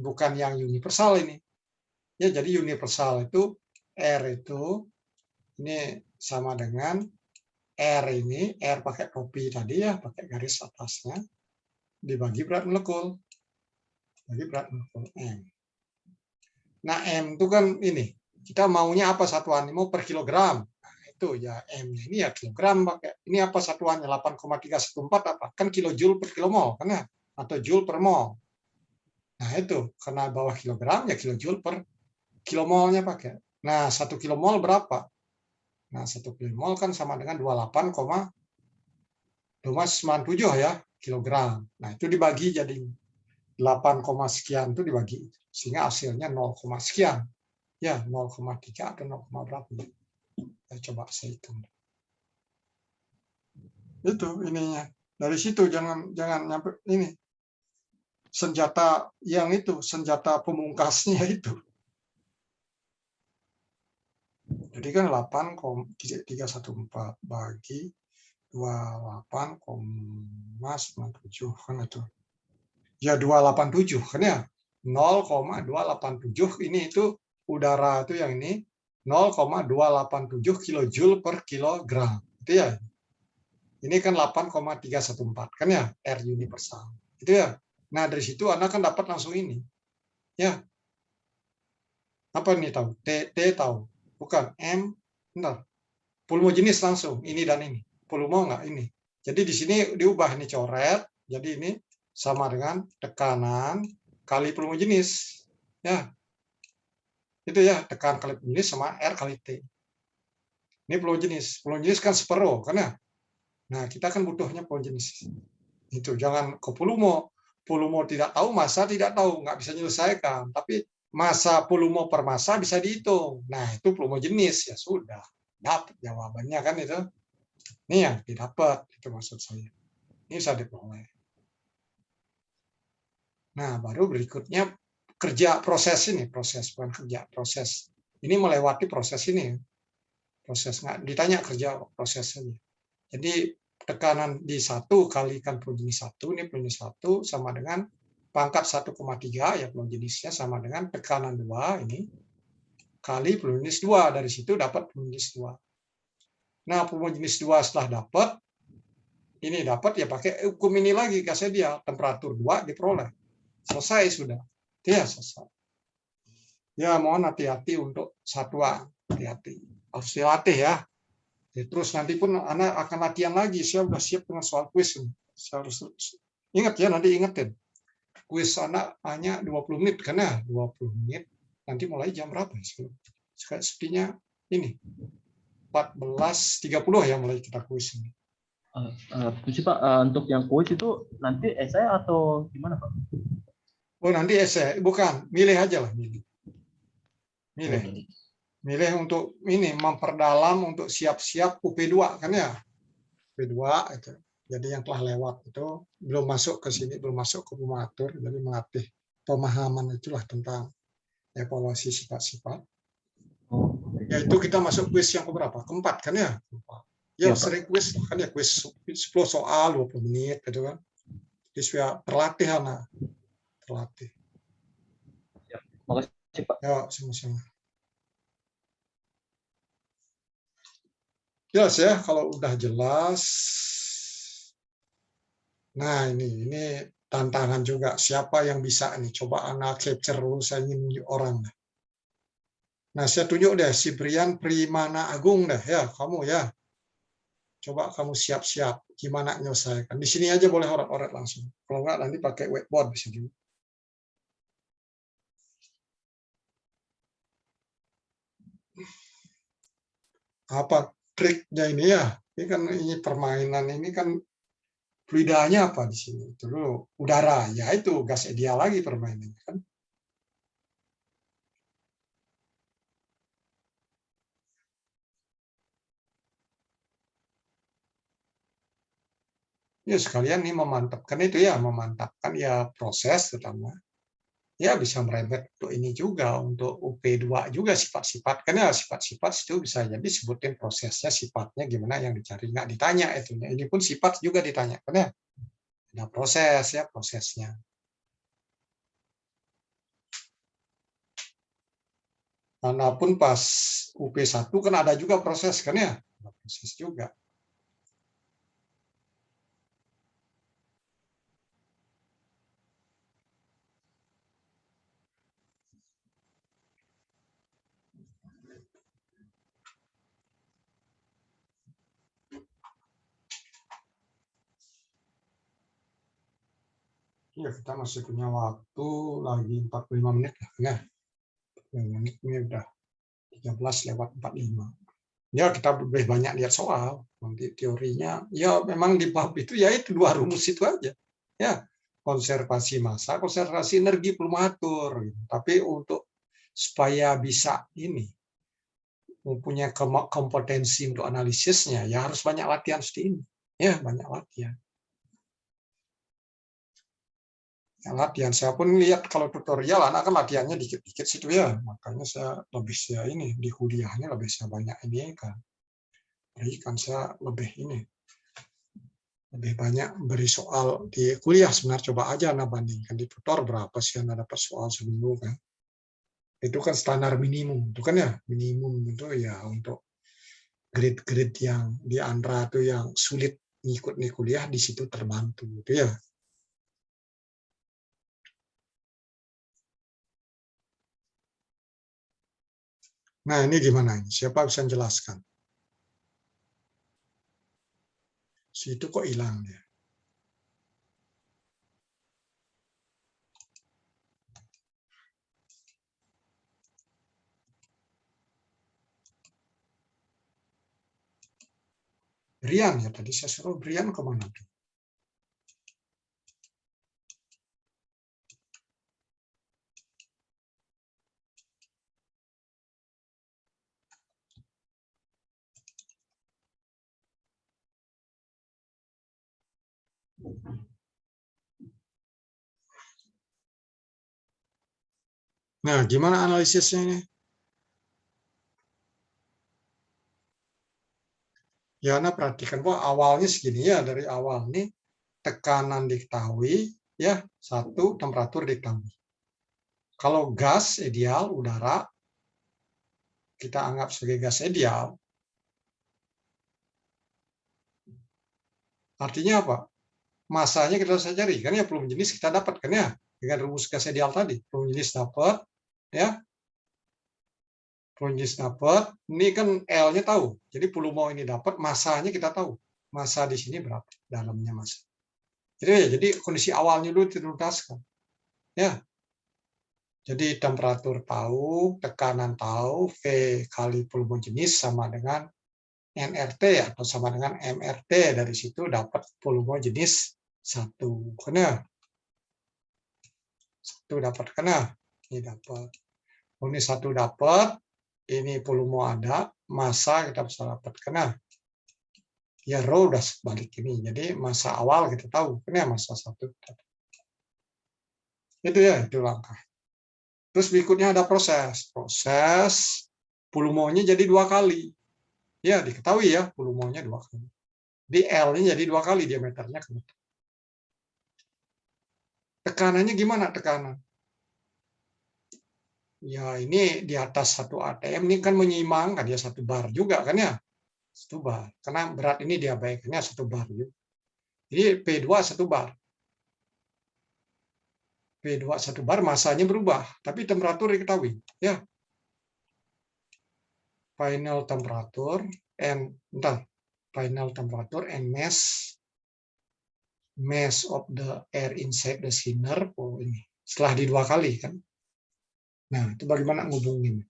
S1: bukan yang universal ini. Ya, jadi universal itu R itu ini sama dengan R ini, R pakai topi tadi ya, pakai garis atasnya, dibagi berat molekul. Bagi berat molekul M. Nah, M itu kan ini, kita maunya apa satuannya? Mau per kilogram. Nah, itu ya M-nya ini ya kilogram pakai. Ini apa satuannya? 8,314 apa? Kan kilojoule per kilomol kan ya? Atau joule per mol. Nah, itu karena bawah kilogram ya kilojoule per kilomolnya pakai. Nah, 1 kilomol berapa? Nah, 1 kilomol kan sama dengan 28,297 ya kilogram. Nah, itu dibagi jadi 8, sekian itu dibagi. Sehingga hasilnya 0, sekian. Ya, 0,3 atau 0, berapa. Coba saya hitung. Itu ininya. Dari situ jangan nyampe ini. Senjata yang itu, senjata pemungkasnya itu. Jadi kan 8,314 bagi 28,97 kan itu. Ya 287 kan ya. 0,287 ini itu udara itu yang ini 0,287 kilojoule per kilogram. Itu ya. Ini kan 8,314 kan ya R universal. Itu ya. Nah, dari situ Anda kan dapat langsung ini. Ya. Apa ini tahu? T tahu. Bukan M, benar. Volume jenis langsung ini dan ini. Volume enggak ini. Jadi di sini diubah ini coret. Jadi ini sama dengan tekanan kali volume jenis. Ya. Itu ya, tekanan kali volume jenis sama R kali T. Ini volume jenis. Volume jenis kan sepero kan ya. Nah, kita kan butuhnya volume jenis. Itu jangan ke volume. Volume tidak tahu, massa tidak tahu, nggak bisa menyelesaikan. Tapi massa volume per massa bisa dihitung. Nah, itu volume jenis ya sudah. Dapat jawabannya kan itu. Ini yang didapat, itu maksud saya. Ini bisa diperoleh. Nah, baru berikutnya kerja proses ini, proses bukan kerja, proses. Ini melewati proses ini. Proses nggak ditanya kerja prosesnya. Jadi tekanan di 1 kalikan volume jenis 1, ini volume jenis 1 sama dengan pangkat 1,3 ya volume jenisnya sama dengan tekanan 2 ini kali volume jenis 2. Dari situ dapat volume jenis 2. Nah, volume jenis 2 setelah dapat, ini dapat ya pakai hukum ini lagi, kasih dia temperatur 2 diperoleh. Selesai sudah. Ya, selesai. Ya, mohon hati-hati untuk satuan. Hati-hati. Harus dilatih ya. Terus nanti pun anak akan latihan lagi. Saya sudah siap dengan soal kuis. Saya harus ingat ya, nanti ingetin. Kuis anak hanya 20 menit, karena 20 menit. Nanti mulai jam berapa? Sepertinya ini 14.30 ya mulai kita kuis ini.
S4: Pak, untuk yang kuis itu nanti esai atau gimana Pak?
S1: Oh, nanti esai, bukan, milih aja lah, milih. Milih untuk ini memperdalam untuk siap-siap UP2 kan ya. UP2 itu. Jadi yang telah lewat itu belum masuk ke sini, belum masuk ke pematur, jadi melatih pemahaman itulah tentang evaluasi sifat-sifat. Yaitu kita masuk kuis yang keberapa? Keempat kan ya? Ya, sering kuis kan ya, kuis 10 soal 20 menit gitu kan. Jadi supaya terlatih anak. Terlatih.
S4: Ya, makasih Pak.
S1: Ya, sama-sama. Jelas ya, kalau udah jelas. Nah, ini tantangan juga. Siapa yang bisa nih? Coba anak capture dulu, saya ingin orang. Nah, saya tunjuk deh, si Brian Primana Agung deh, ya, kamu ya. Coba kamu siap-siap, gimana menyelesaikan. Di sini aja boleh oret-oret langsung. Kalau enggak, nanti pakai whiteboard bisa juga. Apa triknya ini ya? Ini kan ini permainan ini kan Fluidanya apa di sini? Itu dulu udara, ya itu gas ideal lagi permainannya kan. Ya sekalian nih memantapkan itu ya, memantapkan ya proses terutama. Ya bisa merembet untuk ini juga, untuk UP2 juga sifat-sifat. Karena sifat-sifat itu bisa jadi sebutin prosesnya, sifatnya gimana yang dicari. Nggak ditanya itu. Ini pun sifat juga ditanya. Karena ada proses ya, prosesnya. Manapun pas UP1 kan ada juga proses kan ya. Ada proses juga. Ya, kita masih punya waktu lagi 45 menit lah ya. 45 menit ini udah 13:45. Ya, kita lebih banyak lihat soal. Nanti teorinya, ya memang di bab itu ya itu dua rumus itu aja. Ya, konservasi massa, konservasi energi perlu mengatur. Tapi untuk supaya bisa ini mempunyai kompetensi untuk analisisnya, ya harus banyak latihan seperti ini. Ya, banyak latihan. Ya, latihan. Saya pun lihat kalau tutorial anak kan latihannya dikit-dikit situ ya. Makanya saya ini di kuliahnya lebih saya banyak ini kan. Jadi kan saya lebih banyak beri soal di kuliah sebenarnya. Coba aja Anda bandingkan di tutor berapa sih Anda dapat soal seminggu kan. Itu kan standar minimum. Itu kan ya minimum itu ya untuk grade-grade yang di Andra itu yang sulit ngikut nih kuliah di situ terbantu gitu ya. Nah, ini gimana ini? Siapa bisa menjelaskan? Situ kok hilang dia. Brian ya, tadi saya suruh Brian kemana? Nah, gimana analisisnya ini? Ya, Anda perhatikan bahwa awalnya segini ya, dari awal nih tekanan diketahui, ya, satu temperatur diketahui. Kalau gas ideal, udara, kita anggap sebagai gas ideal, artinya apa? Masanya kita bisa cari, kan ya volume jenis kita dapat kan ya, dengan rumus gas ideal tadi. Volume jenis dapat, ya, volume jenis dapat, ini kan L-nya tahu, jadi volume ini dapat, masanya kita tahu. Masa di sini berapa, dalamnya masa. Jadi kondisi awalnya dulu dituntaskan. Ya, jadi temperatur tahu, tekanan tahu, V kali volume jenis sama dengan nRT atau sama dengan MRT. Dari situ dapat volume jenis satu. Kena? Satu dapat kena? Ini dapat. Ini satu dapat, ini volume ada, masa kita bisa dapat kena. Ya, rho udah sebalik ini. Jadi masa awal kita tahu. Kena masa satu. Itu ya, itu langkah. Terus berikutnya ada proses. Proses volumenya jadi 2 kali. Ya, diketahui ya, volumenya 2 kali. Di L-nya jadi 2 kali diameternya. Tekanannya gimana tekanan? Ya, ini di atas 1 atm ini kan menyeimbangkan ya 1 bar juga kan ya. 1 bar. Karena berat ini diabaikannya 1 bar. Jadi P2 1 bar. P2 1 bar masanya berubah, tapi temperatur diketahui. Ya. Final temperature and mass of the air inside the cylinder. Oh, ini setelah di 2 kali kan. Nah, itu bagaimana ngubungin?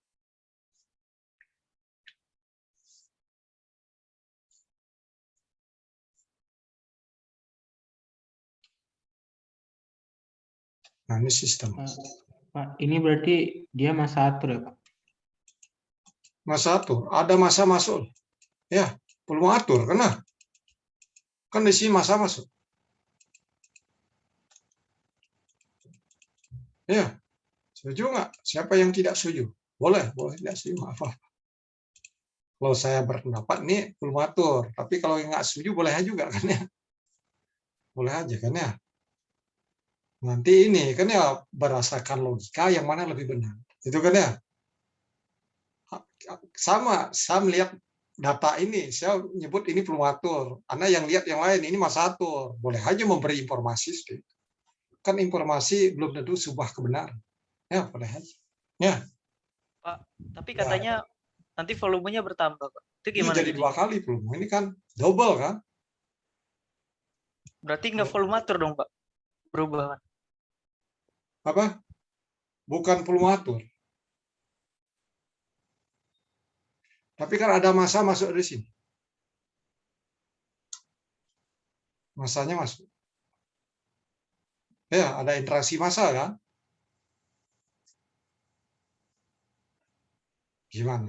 S1: Nah, ini sistem.
S6: Pak, ini berarti dia masa atur ya, Pak?
S1: Masa atur, ada masa masuk. Ya, perlu atur, karena kan di sini masa masuk. Ya, setuju nggak? Siapa yang tidak setuju? Boleh tidak setuju, maaf. Kalau saya berpendapat ini perlu atur, tapi kalau yang nggak setuju boleh juga kan ya. Boleh aja kan ya. Nanti ini kan ya berdasarkan logika yang mana lebih benar. Itu kan ya. Sama, saya melihat data ini, saya nyebut ini perlu atur. Anda yang lihat yang lain, ini masa atur. Boleh aja memberi informasi. Kan informasi belum tentu sebuah kebenaran. Ya, boleh aja. Ya.
S7: Pak, tapi katanya nanti volumenya bertambah, Pak. Itu
S1: Ini
S7: gimana
S1: jadi
S7: jadi?
S1: 2 kali volume. Ini kan double kan?
S7: Berarti nggak volumatur dong, Pak? Berubah kan?
S1: Apa? Bukan volume atur. Tapi kan ada masa masuk di sini. Masanya masuk. Ya, ada interaksi massa kan? Gimana?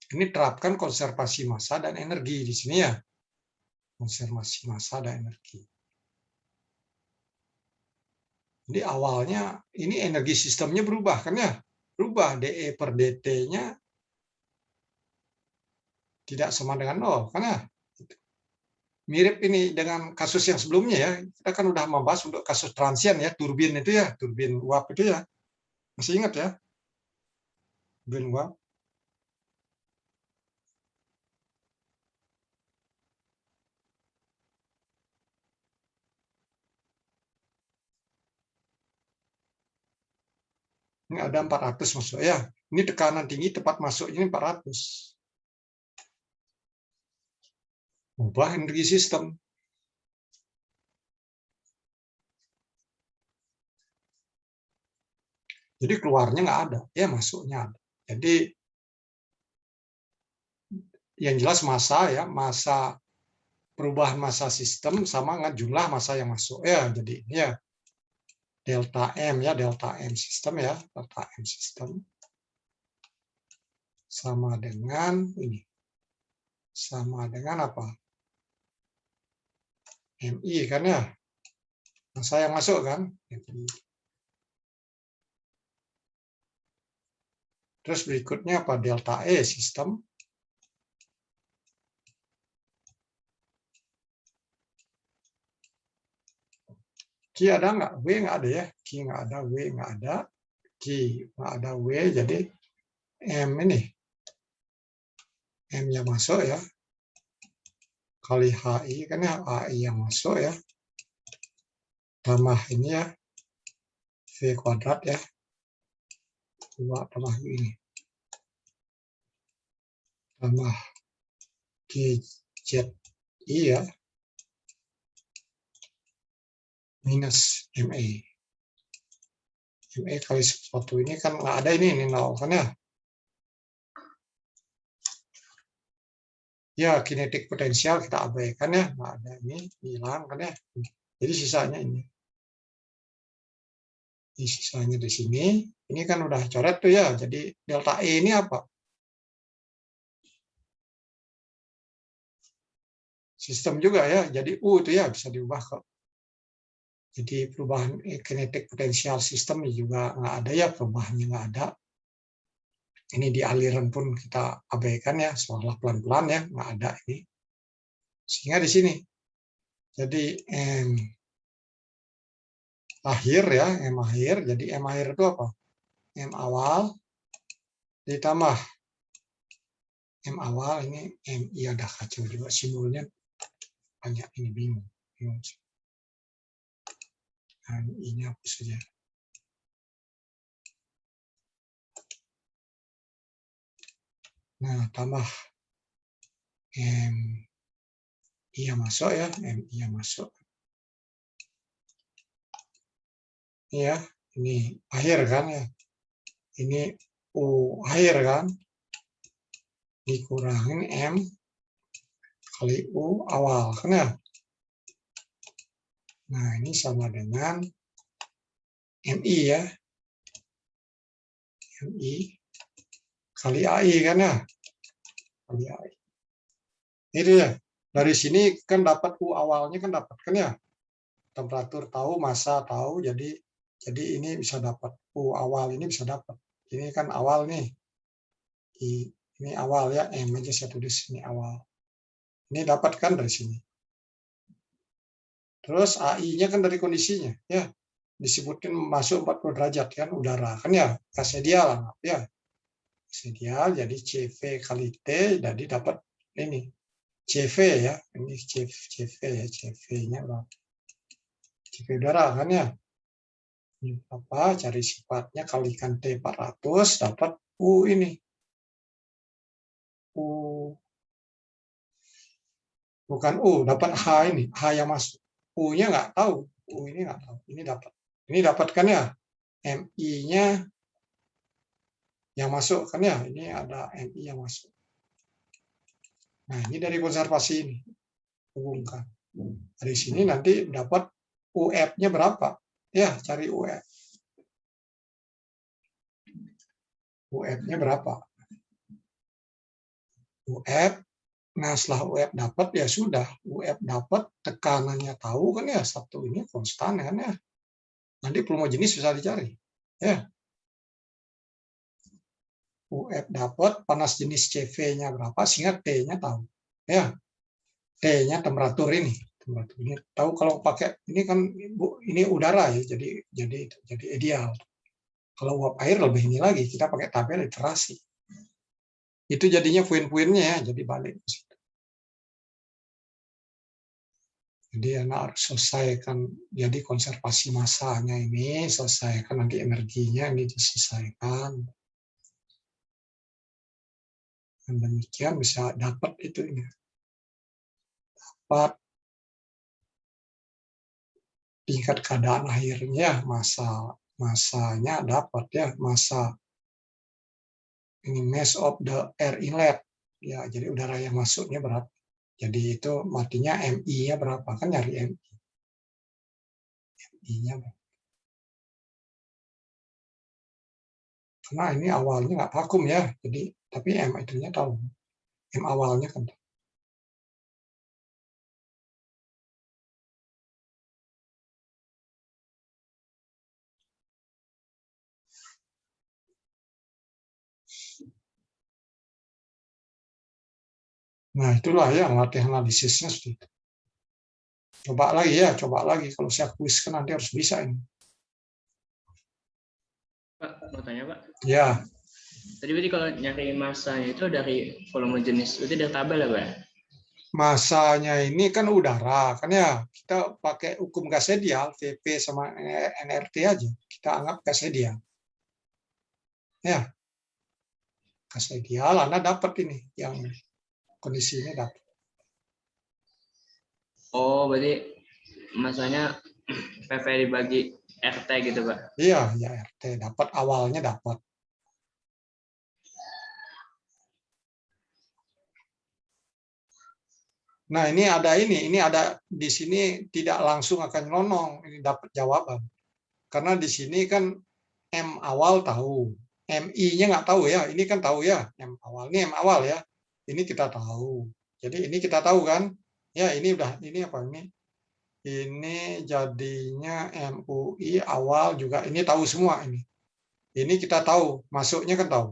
S1: Ini terapkan konservasi massa dan energi di sini ya. Konservasi massa dan energi. Jadi awalnya ini energi sistemnya berubah kan ya? Berubah, DE per DT-nya tidak sama dengan 0 kan ya? Mirip ini dengan kasus yang sebelumnya ya. Kita kan udah membahas untuk kasus transient ya, turbin itu ya, turbin uap itu ya. Masih ingat ya? Turbin uap. Ini ada 400 masuk ya. Ini tekanan tinggi tepat masuknya ini 400. Ubah energi sistem. Jadi keluarnya nggak ada, ya masuknya ada. Jadi yang jelas massa ya, massa perubahan massa sistem sama dengan jumlah massa yang masuk ya. Jadi ini ya delta M ya, delta M sistem ya, delta M sistem sama dengan ini. Sama dengan apa? MI kan ya. Massa yang masuk kan? MI. Terus berikutnya apa? Delta E sistem. Q ada nggak? W nggak ada ya. Q nggak ada, W nggak ada. Q nggak ada, W. Jadi M ini. M yang masuk ya. Kali HI kan ya. AI yang masuk ya. Tambah ini ya. V kuadrat ya. 2 tambah ini. Tambah GZI ya. Minus ME. ME kali 1 ini kan nggak ada ini 0 kan ya. Ya, kinetik potensial kita abaikan ya. Nggak ada ini, hilang kan ya. Jadi sisanya ini. Ini sisanya di sini. Ini kan udah coret tuh ya. Jadi delta E ini apa? Sistem juga ya. Jadi U itu ya bisa diubah kok. Jadi perubahan kinetik potensial sistem juga nggak ada ya, perubahannya nggak ada. Ini di aliran pun kita abaikan ya, seolah pelan-pelan ya, nggak ada ini. Sehingga di sini. Jadi M akhir ya, M akhir. Jadi M akhir itu apa? M awal ditambah M awal ini MI ada kacau juga simbolnya banyak ini bingung. Dan ini apa saja. Nah, tambah M I yang masuk ya, MI yang masuk. Ya, ini akhir kan ya. Ini U akhir kan. Dikurangin M kali U awal, kan ya? Nah, ini sama dengan MI ya. MI kali AI kan ya? Kali AI. Ini ya. Dari sini kan dapat U awalnya kan dapat kan ya? Temperatur tahu, massa tahu, jadi ini bisa dapat U awal ini bisa dapat. Ini kan awal nih. Ini awal ya, M aja saya tulis ini awal. Ini dapat kan dari sini. Terus AI-nya kan dari kondisinya ya. Disebutin masuk 40 derajat kan udara kan ya. Gas ideal ya. Gas ideal jadi CV kali T jadi dapat ini CV ya. Ini CV ya, CV-nya berapa? CV udara kan ya. Apa cari sifatnya kalikan T 400 dapat U ini. U bukan U, dapat H ini, H yang masuk. U-nya nggak tahu, U ini nggak tahu. Ini dapat. Ini dapatkan ya. MI-nya yang masuk kan ya. Ini ada MI yang masuk. Nah, ini dari konservasi ini. Hubungkan. Dari sini nanti dapat UF-nya berapa? Ya, cari UF. UF-nya berapa? UF. Nah, setelah UF dapat ya sudah. UF dapat, tekanannya tahu kan ya. Satu ini konstan kan ya. Nanti volume jenis bisa dicari. Ya. UF dapat, panas jenis CV-nya berapa, sehingga T-nya tahu. Ya. T-nya temperatur ini. Temperatur ini tahu kalau pakai ini kan ini udara ya, jadi ideal. Kalau uap air lebih ini lagi, kita pakai tabel iterasi. Itu jadinya poin-poinnya ya, jadi balik ke situ. Jadi anak harus selesaikan, jadi konservasi massanya ini, selesaikan nanti energinya ini diselesaikan. Dan demikian bisa dapat itu ini. Dapat tingkat keadaan akhirnya, masanya dapat ya, massa ini mass of the air inlet. Ya, jadi udara yang masuknya berapa? Jadi itu artinya MI-nya berapa? Kan nyari MI. MI-nya berapa? Karena ini awalnya nggak vakum ya, jadi tapi M itunya tahu. M awalnya kan. Nah, itulah ya latihan analisisnya seperti itu. Coba lagi ya, coba lagi. Kalau saya kuis kan nanti harus bisa ini.
S6: Pak, mau tanya Pak.
S1: Ya,
S6: Tadi berarti kalau nyari masanya itu dari volume jenis, itu dari tabel ya Pak?
S1: massanya ini kan udara, kan ya. Kita pakai hukum gas ideal, VP sama nRT aja. Kita anggap gas ideal. Ya, gas ideal, Anda dapat ini yang kondisinya dapat.
S6: Oh, berarti masanya PV dibagi RT gitu Pak?
S1: Iya, ya RT dapat awalnya dapat. Nah, ini ada di sini tidak langsung akan nyelonong, ini dapat jawaban. Karena di sini kan M awal tahu, MI-nya nggak tahu ya, ini kan tahu ya, M awal ya, ini kita tahu. Jadi ini kita tahu kan, ya ini udah, ini apa ini? Ini jadinya MUI awal juga, ini tahu semua ini. Ini kita tahu, masuknya kan tahu.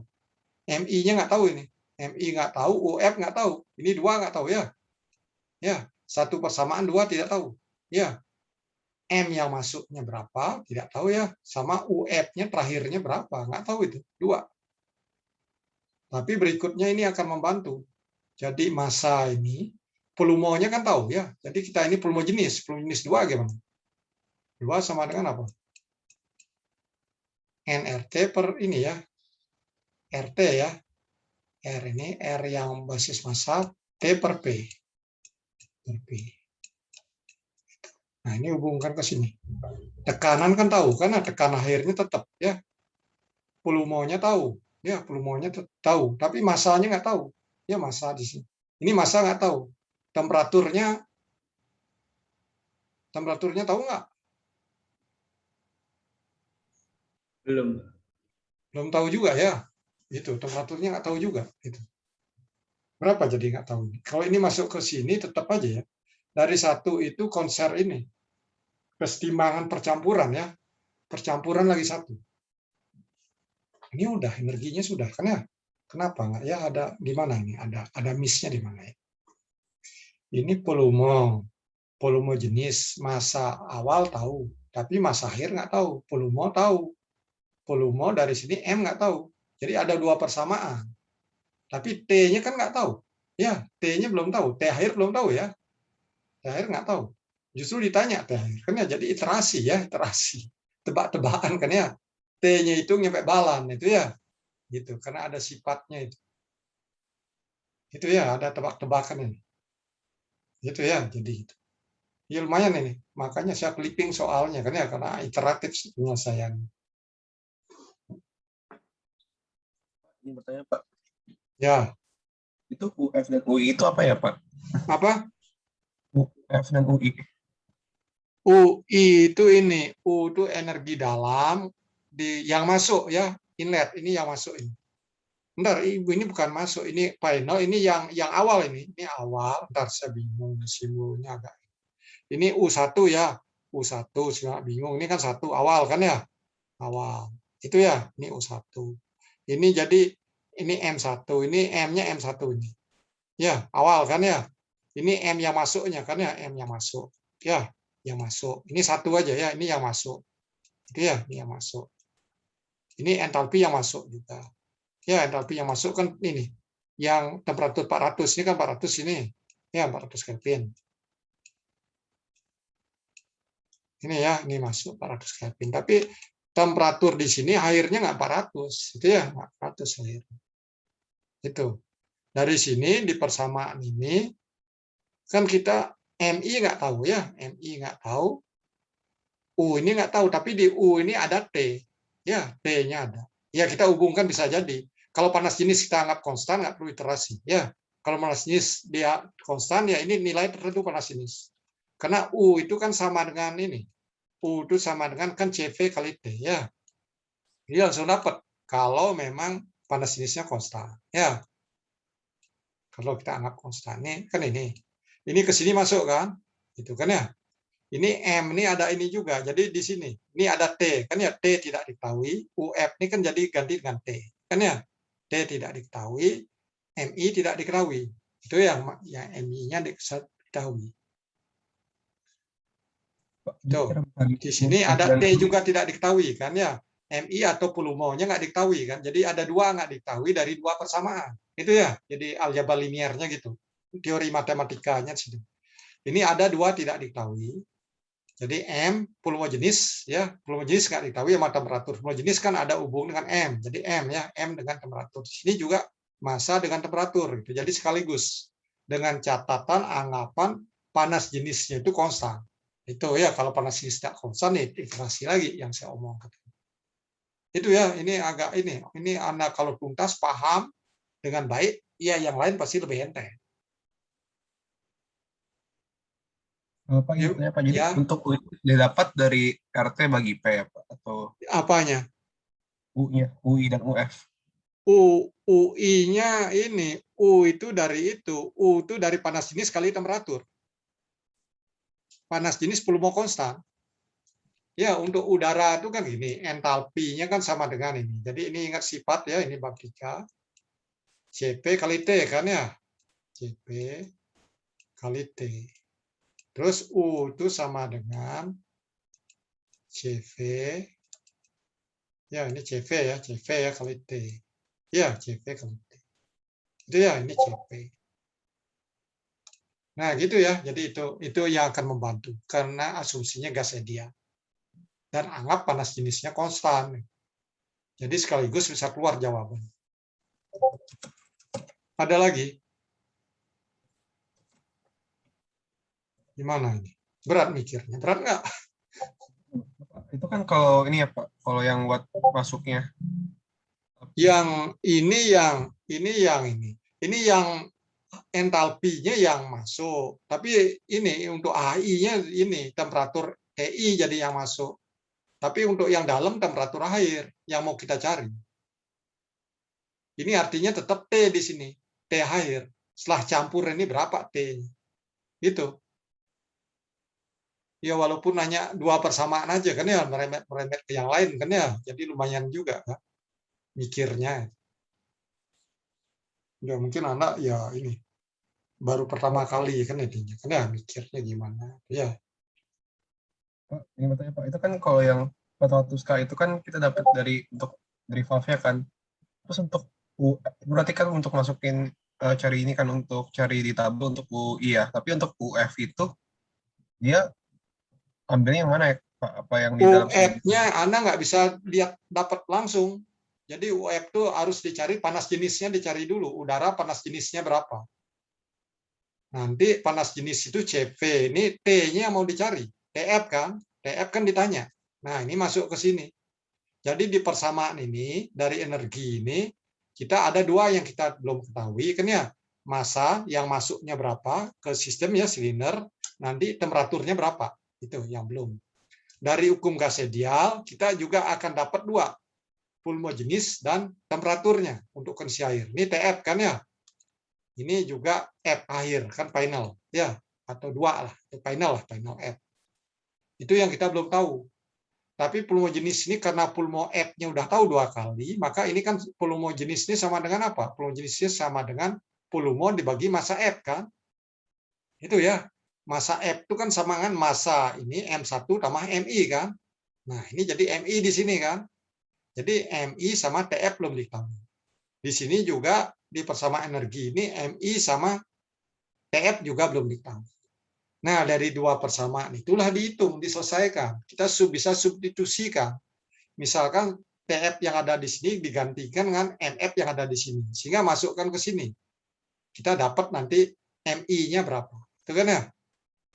S1: MI-nya nggak tahu ini, MI nggak tahu, UF nggak tahu, ini dua nggak tahu ya. Ya, satu persamaan dua tidak tahu. Ya, M yang masuknya berapa tidak tahu ya, sama UF-nya terakhirnya berapa nggak tahu itu dua. Tapi berikutnya ini akan membantu. Jadi massa ini volumenya kan tahu ya. Jadi kita ini volume jenis dua gimana? Dua sama dengan apa? nRT per ini ya, RT ya. R ini R yang basis massa, T per P. Nah, ini hubungkan ke sini. Tekanan kan tahu, karena tekanan akhirnya tetap ya. Volumenya tahu, ya volumenya tahu, tapi massanya nggak tahu. Ya massa di sini. Ini massa nggak tahu. temperaturnya tahu nggak?
S6: Belum.
S1: Belum tahu juga ya. Itu temperaturnya nggak tahu juga. Itu. Berapa jadi nggak tahu. Kalau ini masuk ke sini tetap aja ya. Dari 1 itu konser ini. Kesetimbangan percampuran ya. Percampuran lagi 1. Ini udah energinya sudah kan ya. Kenapa nggak ya, ada di mana ini? Ada miss-nya di mana ya? Ini volume jenis, masa awal tahu, tapi masa akhir nggak tahu. Volume tahu. Volume dari sini M nggak tahu. Jadi ada 2 persamaan. Tapi T-nya kan nggak tahu. Ya, T-nya belum tahu. T akhir belum tahu ya. T akhir nggak tahu. Justru ditanya T akhir. Kan ya jadi iterasi ya, iterasi. Tebak-tebakan kan ya. T-nya itu nyampe balan itu ya. Gitu, karena ada sifatnya itu. Itu ya, ada tebak-tebakan ini. Gitu ya, jadi itu. Ya lumayan ini. Makanya saya clipping soalnya kan ya, karena iteratif penyelesaian.
S3: Ini bertanya Pak,
S1: Ya,
S3: itu UF dan UI itu apa ya Pak?
S1: apa?
S3: UF dan UI.
S1: UI itu ini, U itu energi dalam yang masuk ya, inlet ini yang masuk ini. Bentar, Ibu ini bukan masuk, ini final, ini yang awal ini awal. Bentar saya bingung simbolnya agak. Ini U1 ya, U1 saya bingung. Ini kan 1 awal kan ya, awal. Itu ya, ini U1. Ini jadi ini M1, ini M-nya M1 ini. Ya, awal kan ya. Ini M yang masuknya kan ya, M yang masuk. Ya, yang masuk. Ini 1 aja ya, ini yang masuk. Itu ya, ini yang masuk. Ini entalpi yang masuk juga. Ya, entalpi yang masuk kan ini. Yang temperatur 400, ini kan 400 ini. Ya, 400 Kelvin. Ini ya, ini masuk 400 Kelvin. Tapi temperatur di sini airnya nggak 400. Itu ya, nggak 400 air. Itu. Dari sini di persamaan ini, kan kita MI nggak tahu ya. MI nggak tahu. U ini nggak tahu, tapi di U ini ada T. Ya, T-nya ada. Ya, kita hubungkan bisa jadi. Kalau panas jenis kita anggap konstan, nggak perlu iterasi. Ya, kalau panas jenis dia konstan, ya ini nilai tertentu panas jenis. Karena U itu kan sama dengan ini. U itu sama dengan kan CV kali T. Ya, jadi langsung dapat. Kalau memang panas jenisnya konstan. Ya, kalau kita anggap konstan. Ini kan ini. Ini ke sini masuk kan? Itu kan ya. Ini M, ini ada ini juga. Jadi di sini, ini ada T. Kan ya, T tidak diketahui. UF ini kan jadi ganti dengan T. Kan ya, T tidak diketahui. MI tidak diketahui. Itu yang MI-nya diketahui. Tuh. Di sini ada T juga tidak diketahui. Kan ya, MI atau volumonya nggak diketahui. Kan? Jadi ada 2 nggak diketahui dari 2 persamaan. Itu ya, jadi aljabar linearnya gitu. Teori matematikanya di sini. Ini ada 2 tidak diketahui. Jadi M, volume jenis, ya volume jenis nggak diketahui sama temperatur. Volume jenis kan ada hubung dengan M. Jadi M ya, M dengan temperatur. Di sini juga massa dengan temperatur. Gitu. Jadi sekaligus dengan catatan anggapan panas jenisnya itu konstan. Itu ya, kalau panas jenis tidak konstan, iterasi lagi yang saya omongkan. Itu ya, ini agak ini Anda kalau tuntas paham dengan baik, ya yang lain pasti lebih enteng.
S3: Pak, Pak, jadi
S1: ya.
S3: untuk UI didapat dari RT bagi P ya Pak? Atau
S1: Apanya?
S3: UI dan UF?
S1: UI-nya ini, U itu dari itu. U itu dari panas jenis kali temperatur. Panas jenis volume konstan. Ya, untuk udara itu kan gini, entalpinya kan sama dengan ini. Jadi ini ingat sifat ya, ini bab 3. CP kali T kan ya. CP kali T. Terus U itu sama dengan CV. Ya, ini CV ya, CV ya kali T. Ya, CV kali T. Itu ya, ini CV. Nah, gitu ya. Jadi itu yang akan membantu karena asumsinya gas ideal. Dan anggap panas jenisnya konstan. Jadi sekaligus bisa keluar jawaban. Ada lagi? Gimana ini? Berat mikirnya. Berat nggak?
S3: Itu kan kalau ini ya Pak, kalau yang buat masuknya.
S1: Yang ini. Ini yang entalpinya yang masuk. Tapi ini untuk HI-nya ini temperatur TI jadi yang masuk. Tapi untuk yang dalam temperatur air yang mau kita cari. Ini artinya tetap T di sini, T air. Setelah campur ini berapa T? Gitu. Ya walaupun hanya 2 persamaan aja kan ya, merembet ke yang lain kan ya. Jadi lumayan juga kan mikirnya. Ya mungkin anak ya ini baru pertama kali kan intinya kan ya mikirnya gimana. Ya.
S3: Pak, ini bertanya Pak, itu kan kalau yang 400K itu kan kita dapat dari valve-nya kan. Terus untuk berarti kan untuk masukin cari ini kan untuk cari di tabel untuk UI ya. Tapi untuk UF itu dia ambilnya yang mana ya Pak? Apa yang di dalam
S1: UF-nya Anda nggak bisa lihat dapat langsung. Jadi UF itu harus dicari panas jenisnya dicari dulu. Udara panas jenisnya berapa. Nanti panas jenis itu CV. Ini T-nya mau dicari. TF kan? TF kan ditanya. Nah ini masuk ke sini. Jadi di persamaan ini dari energi ini kita ada 2 yang kita belum ketahui kan ya. Massa yang masuknya berapa ke sistem ya silinder. Nanti temperaturnya berapa. Itu yang belum. Dari hukum gas ideal kita juga akan dapat 2, volume jenis dan temperaturnya untuk kondisi air. Ini TF kan ya. Ini juga F air kan final ya, atau 2 lah, final F. Itu yang kita belum tahu. Tapi volume jenis ini karena volume F-nya udah tahu 2 kali, maka ini kan volume jenis ini sama dengan apa? Volume jenisnya sama dengan volume dibagi massa F kan. Itu ya. Massa F itu kan sama dengan massa ini M1 tambah MI kan. Nah, ini jadi MI di sini kan. Jadi MI sama TF belum diketahui. Di sini juga di persamaan energi ini MI sama TF juga belum diketahui. Nah, dari 2 persamaan itulah dihitung, diselesaikan. Kita bisa substitusikan. Misalkan TF yang ada di sini digantikan dengan MF yang ada di sini. Sehingga masukkan ke sini. Kita dapat nanti MI-nya berapa. Itu kan ya?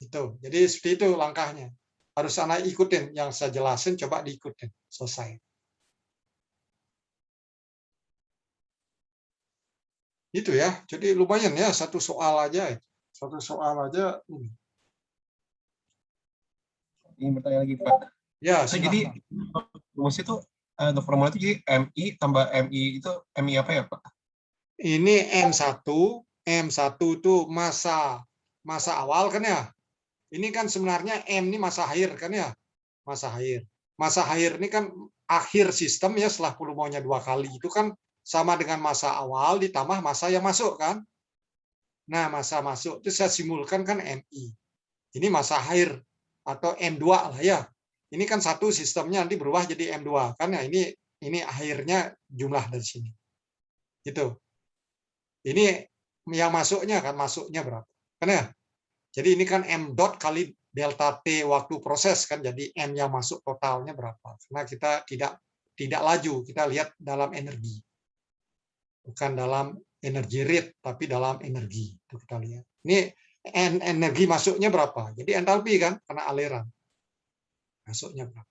S1: Itu. Jadi seperti itu langkahnya. Harus anak ikutin. Yang saya jelasin, coba diikutin. Selesai. Itu ya. Jadi lumayan ya. Satu soal aja. Satu soal aja.
S3: Ini bertanya lagi Pak.
S1: Ya,
S3: Jadi rumus itu untuk formula itu jadi MI tambah MI itu MI apa ya Pak?
S1: ini M1 itu masa awal kan ya. Ini kan sebenarnya M ini masa akhir kan ya. Masa akhir. Masa akhir ini kan akhir sistem ya setelah volumenya 2 kali itu kan sama dengan masa awal ditambah masa yang masuk kan. Nah, masa masuk itu saya simulkan kan MI. Ini masa akhir atau M2 lah ya. Ini kan satu sistemnya nanti berubah jadi M2 kan ya. Ini akhirnya jumlah dari sini. Gitu. Ini yang masuknya kan masuknya berapa? Kan ya? Jadi ini kan M dot kali delta T waktu proses kan, jadi M yang masuk totalnya berapa? Karena kita tidak laju, kita lihat dalam energi, bukan dalam energi rate, tapi dalam energi. Itu kita lihat. Ini energi masuknya berapa? Jadi entalpi kan, karena aliran masuknya berapa?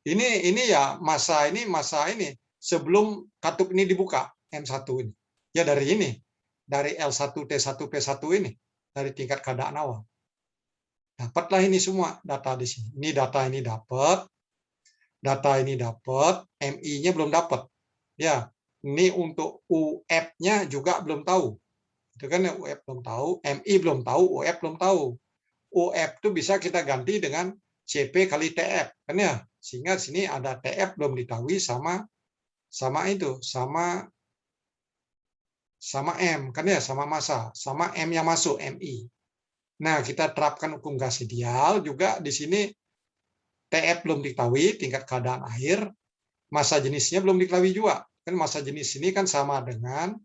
S1: Ini ya masa ini sebelum katup ini dibuka M1 ini. Ya dari ini, dari L1 T1 P1 ini. Dari tingkat keadaan awal. Dapatlah ini semua data di sini. Ini data ini dapat. Data ini dapat, MI-nya belum dapat. Ya, ini untuk UF-nya juga belum tahu. Itu kan ya UF belum tahu, MI belum tahu, UF belum tahu. UF itu bisa kita ganti dengan CP kali TF, kan ya? Sehingga sini ada TF belum diketahui sama M kan ya, sama massa, sama M yang masuk MI. Nah, kita terapkan hukum gas ideal juga di sini TF belum diketahui tingkat keadaan air, massa jenisnya belum diketahui juga. Kan massa jenis ini kan sama dengan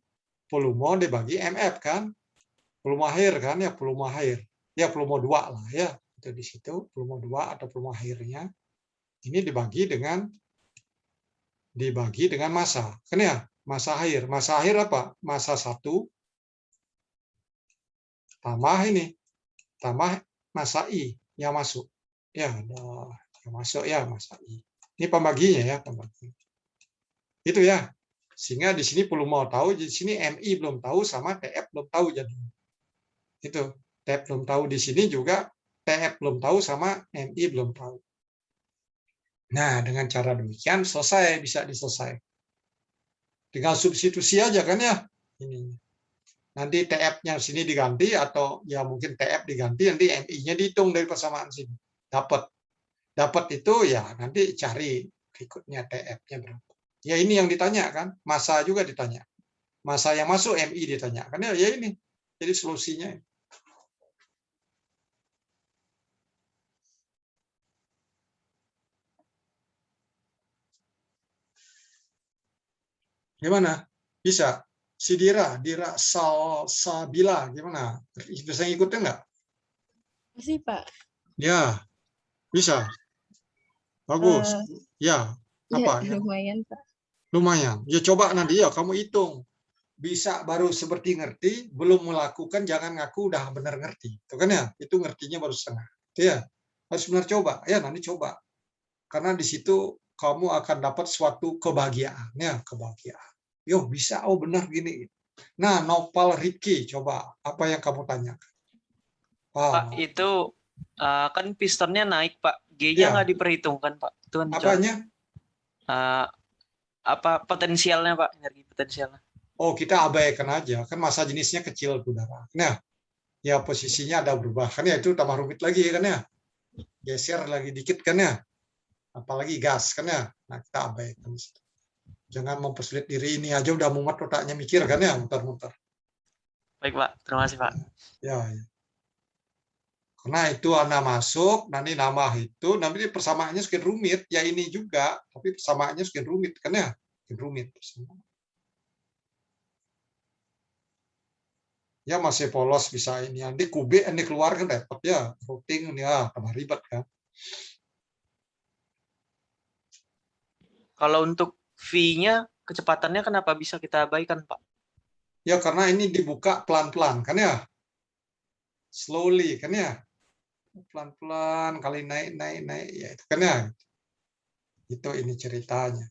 S1: volume dibagi MF kan. Volume air kan ya, volume air. Ya volume 2 lah ya. Itu di situ volume 2 atau volume airnya. Ini dibagi dengan massa. Kan ya? Massa air. Massa air apa? Massa 1 tambah ini. Tambah massa I yang masuk. Ya, yang masuk ya massa I. Ini pembaginya ya, pembagi. Itu ya. Sehingga di sini perlu mau tahu, di sini MI belum tahu sama TF belum tahu jadi. Itu TF belum tahu di sini juga TF belum tahu sama MI belum tahu. Nah, dengan cara demikian selesai, bisa diselesaikan. Tinggal substitusi aja kan ya. Ini. Nanti TF-nya sini diganti atau ya mungkin TF diganti, nanti MI-nya dihitung dari persamaan sini. Dapat. Dapat itu ya nanti cari berikutnya TF-nya berapa. Ya ini yang ditanya kan, masa juga ditanya. Masa yang masuk MI ditanya. Kan ya ini. Jadi solusinya. Gimana? Bisa? Si Dira Sabila, gimana? Bisa ngikutin nggak?
S2: Masih, Pak.
S1: Ya, bisa. Bagus. Ya,
S2: Ya,
S1: apa? Ya,
S2: lumayan, Pak.
S1: lumayan. Ya coba nanti ya kamu hitung. Bisa baru seperti ngerti, belum melakukan jangan ngaku udah benar ngerti. Itu kan ya? Itu ngertinya baru setengah. Itu ya. Harus benar coba. Ya, nanti coba. Karena di situ kamu akan dapat suatu kebahagiaan, ya, kebahagiaan. Yo, bisa, oh benar gini. Nah, Nopal Ricky, coba apa yang kamu tanyakan?
S7: Pak, itu kan pistonnya naik, Pak. G-nya
S1: Iya.
S7: nggak diperhitungkan, Pak. Itu kan
S1: Apanya?
S7: apa potensialnya, Pak? Energi potensialnya.
S1: Oh, kita abaikan aja. Kan massa jenisnya kecil, Saudara. Nah, ya posisinya ada berubah. Kan ya itu tambah rumit lagi kan ya. Geser lagi dikit kan ya. Apalagi gas kan ya. Nah, kita abaikan. Jangan mempersulit diri, ini aja udah mumet otaknya mikir kan ya, muter-muter.
S7: Baik, Pak. Terima kasih, Pak.
S1: Ya, ya. Karena itu Anda masuk, nanti nama itu, nanti persamaannya semakin rumit. Ya ini juga, tapi persamaannya semakin rumit kan ya. Semakin rumit. Ya masih polos bisa ini. Nanti kubik, ini keluar kan repot ya. Routing, ya tambah ribet kan.
S7: Kalau untuk V-nya, kecepatannya kenapa bisa kita abaikan, Pak?
S1: Ya karena ini dibuka pelan-pelan kan ya. Slowly kan ya. Pelan-pelan kali naik ya itu kan ya. Itu ini ceritanya.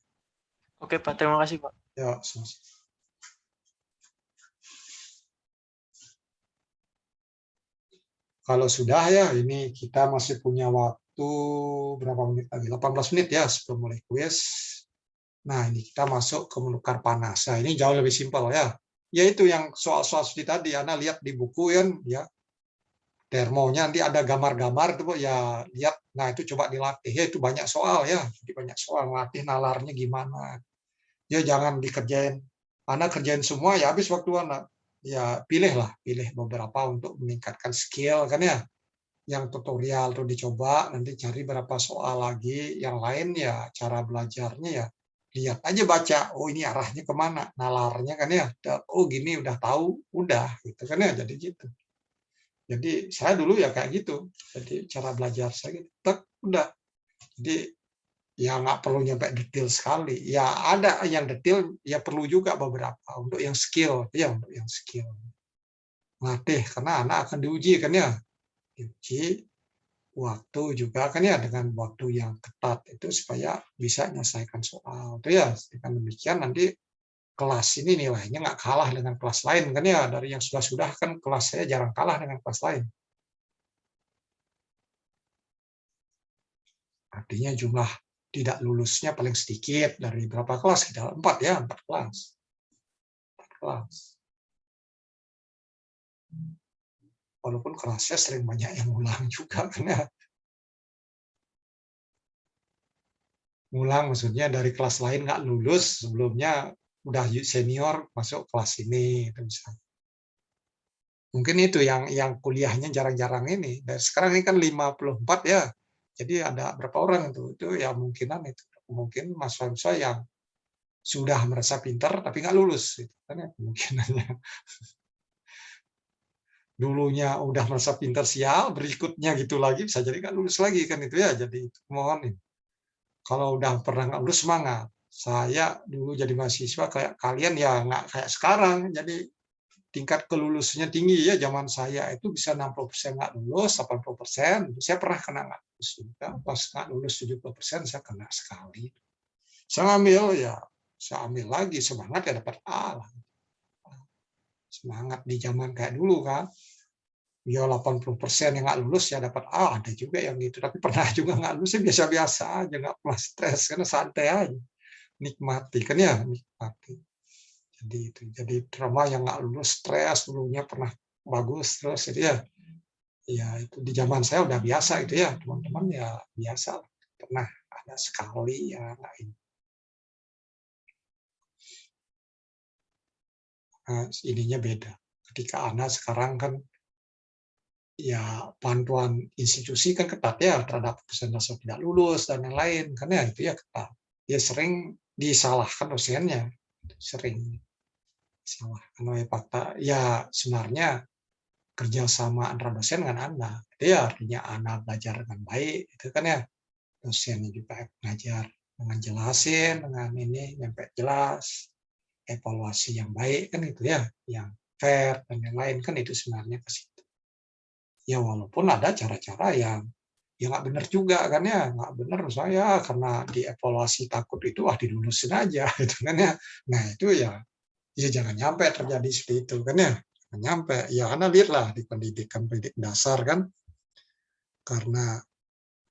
S7: Oke, Pak. Terima kasih, Pak.
S1: Ya, sama-sama. Kalau sudah ya, ini kita masih punya waktu berapa menit lagi? 18 menit ya sebelum mulai kuis. Nah, ini kita masuk ke menukar panas. Nah, ini jauh lebih simpel ya. Yaitu yang soal-soal seperti tadi, Anda lihat di buku kan, ya. Termonya nanti ada gambar-gambar itu, ya lihat. Nah, itu coba dilatih. Ya, itu banyak soal ya. Jadi banyak soal latih nalarnya gimana. Ya jangan dikerjain. Anda kerjain semua ya habis waktu Anda. Ya pilih beberapa untuk meningkatkan skill kan ya. Yang tutorial tuh dicoba, nanti cari berapa soal lagi. Yang lain ya cara belajarnya ya lihat aja baca. Oh ini arahnya kemana? Nalarnya kan ya. Oh gini udah tahu, udah gitu kan ya. Jadi gitu. Jadi saya dulu ya kayak gitu. Jadi cara belajar saya gitu. Udah. Jadi ya nggak perlu nyampe detail sekali. Ya ada yang detail, ya perlu juga beberapa untuk yang skill, ya untuk yang skill. Latih karena anak akan diuji kan ya, diuji waktu juga kan ya dengan waktu yang ketat itu supaya bisa menyelesaikan soal. Itu ya dengan demikian nanti kelas ini nilainya nggak kalah dengan kelas lain kan ya, dari yang sudah kan kelas saya jarang kalah dengan kelas lain. Artinya jumlah tidak lulusnya paling sedikit dari berapa kelas kita 4 ya 4 kelas. 4 kelas. Walaupun kelasnya sering banyak yang ulang juga kan ya. Ngulang maksudnya dari kelas lain nggak lulus sebelumnya udah senior masuk kelas ini itu misalnya. Mungkin itu yang kuliahnya jarang-jarang ini. Dan sekarang ini kan 54 ya. Jadi ada berapa orang itu ya mungkinan itu. Mungkin mahasiswa yang sudah merasa pintar tapi nggak lulus gitu kan ya kemungkinannya. Dulunya udah merasa pintar sial, berikutnya gitu lagi bisa jadi nggak lulus lagi kan itu ya. Jadi mohon nih. Kalau udah pernah nggak lulus semangat. Saya dulu jadi mahasiswa kayak kalian ya nggak kayak sekarang. Jadi tingkat kelulusannya tinggi ya, zaman saya itu bisa 60% nggak lulus, 80%. Saya pernah kena nggak lulus juga. Pas nggak lulus 70% saya kena sekali. Saya ngambil ya saya ambil lagi, semangat ya dapat A lah. Semangat di zaman kayak dulu kan. Ya 80% yang nggak lulus ya dapat A, ada juga yang gitu. Tapi pernah juga nggak lulus, ya biasa-biasa aja, nggak pernah stres, karena santai aja. Nikmati, kan ya, nikmati. Jadi itu, jadi drama yang nggak lulus, stres, dulunya pernah bagus, terus jadi ya itu di zaman saya udah biasa itu ya, teman-teman ya biasa. Pernah ada sekali ya nggak ini. Nah, ininya beda. Ketika Anda sekarang kan ya panduan institusi kan ketat ya terhadap persentase tidak lulus dan lain-lain, kan ya itu ya ketat. Ya sering disalahkan dosennya, sering disalahkan oleh fakta. Ya sebenarnya kerjasama antara dosen dengan Anda, itu ya artinya Anda belajar dengan baik, itu kan ya dosennya juga ngajar dengan jelasin, dengan ini nyampe jelas, evaluasi yang baik kan itu ya, yang fair dan lain-lain kan itu sebenarnya ke situ. Ya walaupun ada cara-cara yang ya nggak benar juga kan ya, nggak benar saya karena dievaluasi takut itu dilulusin aja gitu kan ya. Nah itu ya jangan nyampe terjadi seperti itu kan ya, jangan nyampe. Ya Anda lihatlah di pendidikan dasar kan, karena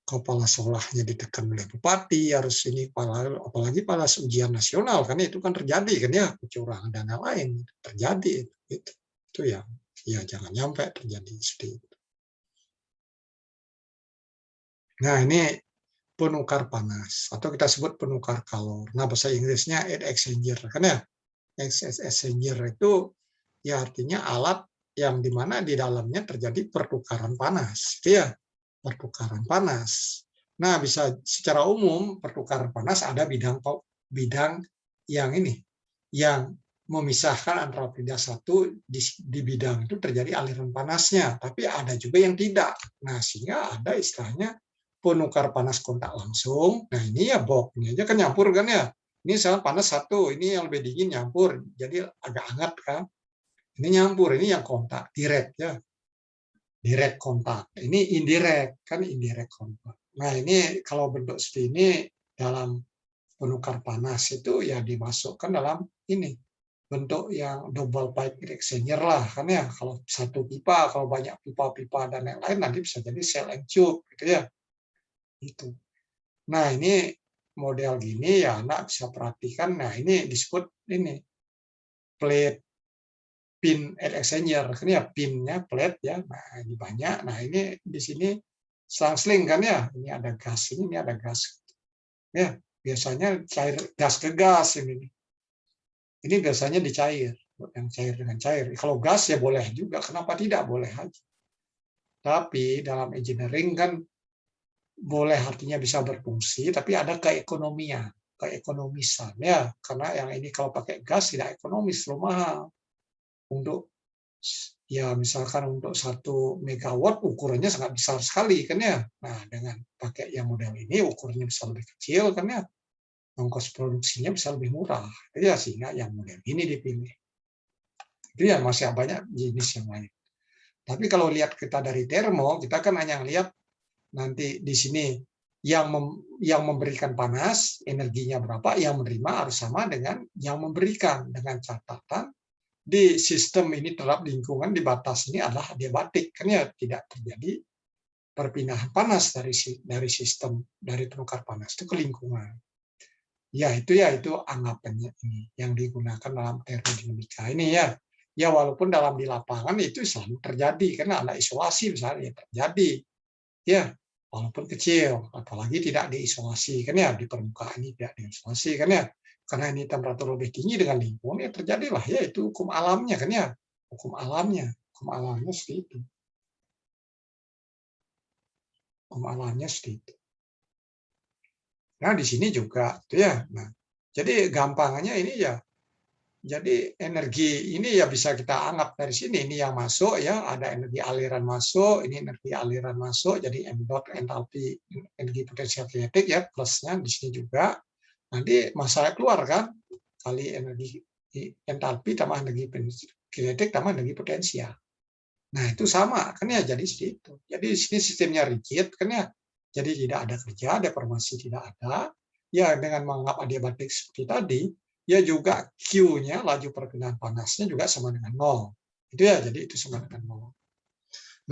S1: kepala sekolahnya ditekan oleh bupati harus ini, apalagi pada ujian nasional kan itu kan terjadi kan ya, kecurangan dan lain terjadi itu ya jangan nyampe terjadi seperti itu. Nah, ini penukar panas, atau kita sebut penukar kalor. Nah, bahasa Inggrisnya heat exchanger, kan ya? Heat exchanger itu ya artinya alat yang dimana di dalamnya terjadi pertukaran panas, gitu ya? Pertukaran panas. Nah, bisa secara umum pertukaran panas ada bidang yang ini, yang memisahkan antara bidang satu di bidang itu terjadi aliran panasnya, tapi ada juga yang tidak. Nah, sehingga ada istilahnya penukar panas kontak langsung. Nah ini ya box, ini aja kan nyampur kan ya. Ini saya panas satu, ini yang lebih dingin nyampur, jadi agak hangat kan. Ini nyampur, ini yang kontak direct ya, direct kontak. Ini indirect kan, indirect kontak. Nah ini kalau bentuk seperti ini dalam penukar panas itu ya dimasukkan dalam ini bentuk yang double pipe heat exchanger lah kan ya. Kalau satu pipa, kalau banyak pipa-pipa dan lain-lain nanti bisa jadi cell and tube gitu ya. Itu. Nah, ini model gini ya Anda bisa perhatikan. Nah, ini disebut ini plate pin heat exchanger. Ini ya pinnya plate ya. Nah, ini banyak. Nah, ini di sini selang-seling kan ya. Ini ada gas, ini ada gas. Ya, biasanya cair gas ke gas ini. Ini biasanya dicair, yang cair dengan cair. Kalau gas ya boleh juga. Kenapa tidak? Boleh aja. Tapi dalam engineering kan boleh artinya bisa berfungsi, tapi ada keekonomian, keekonomisan ya, karena yang ini kalau pakai gas tidak ekonomis, terlalu mahal. Untuk ya misalkan untuk 1 megawatt ukurannya sangat besar sekali kan ya. Nah dengan pakai yang model ini ukurannya bisa lebih kecil kan ya, ongkos produksinya bisa lebih murah ya, sehingga yang model ini dipilih. Itu ya masih banyak jenis yang lain. Tapi kalau lihat kita dari termo, kita kan hanya lihat nanti di sini yang memberikan panas energinya berapa, yang menerima harus sama dengan yang memberikan, dengan catatan di sistem ini terhadap lingkungan di batas ini adalah adiabatik kan ya, tidak terjadi perpindahan panas dari sistem dari penukar panas itu ke lingkungan. Ya itu anggapannya ini yang digunakan dalam termodinamika ini ya. Ya walaupun dalam di lapangan itu selalu terjadi karena ada isolasi misalnya terjadi ya. Walaupun kecil, apalagi tidak diisolasi kan ya, di permukaan ini tidak diisolasi kan ya, karena ini temperatur lebih tinggi dengan lingkungan ya terjadilah ya itu hukum alamnya kan ya, hukum alamnya seperti itu, hukum alamnya seperti itu. Nah di sini juga tuh ya, nah jadi gampangannya ini ya. Jadi energi ini ya bisa kita anggap dari sini, ini yang masuk ya, ada energi aliran masuk, ini energi aliran masuk, jadi M dot entalpi energi potensial kinetik ya, plusnya di sini juga. Nanti masanya keluar kan, kali energi entalpi tambah energi kinetik tambah energi potensial. Nah itu sama kan ya, jadi seperti itu. Jadi di sini sistemnya rigid kan ya, jadi tidak ada kerja, deformasi tidak ada. Ya dengan menganggap adiabatik seperti tadi, ya juga Q-nya, laju perpindahan panasnya juga sama dengan 0. Itu ya, jadi itu sama dengan 0.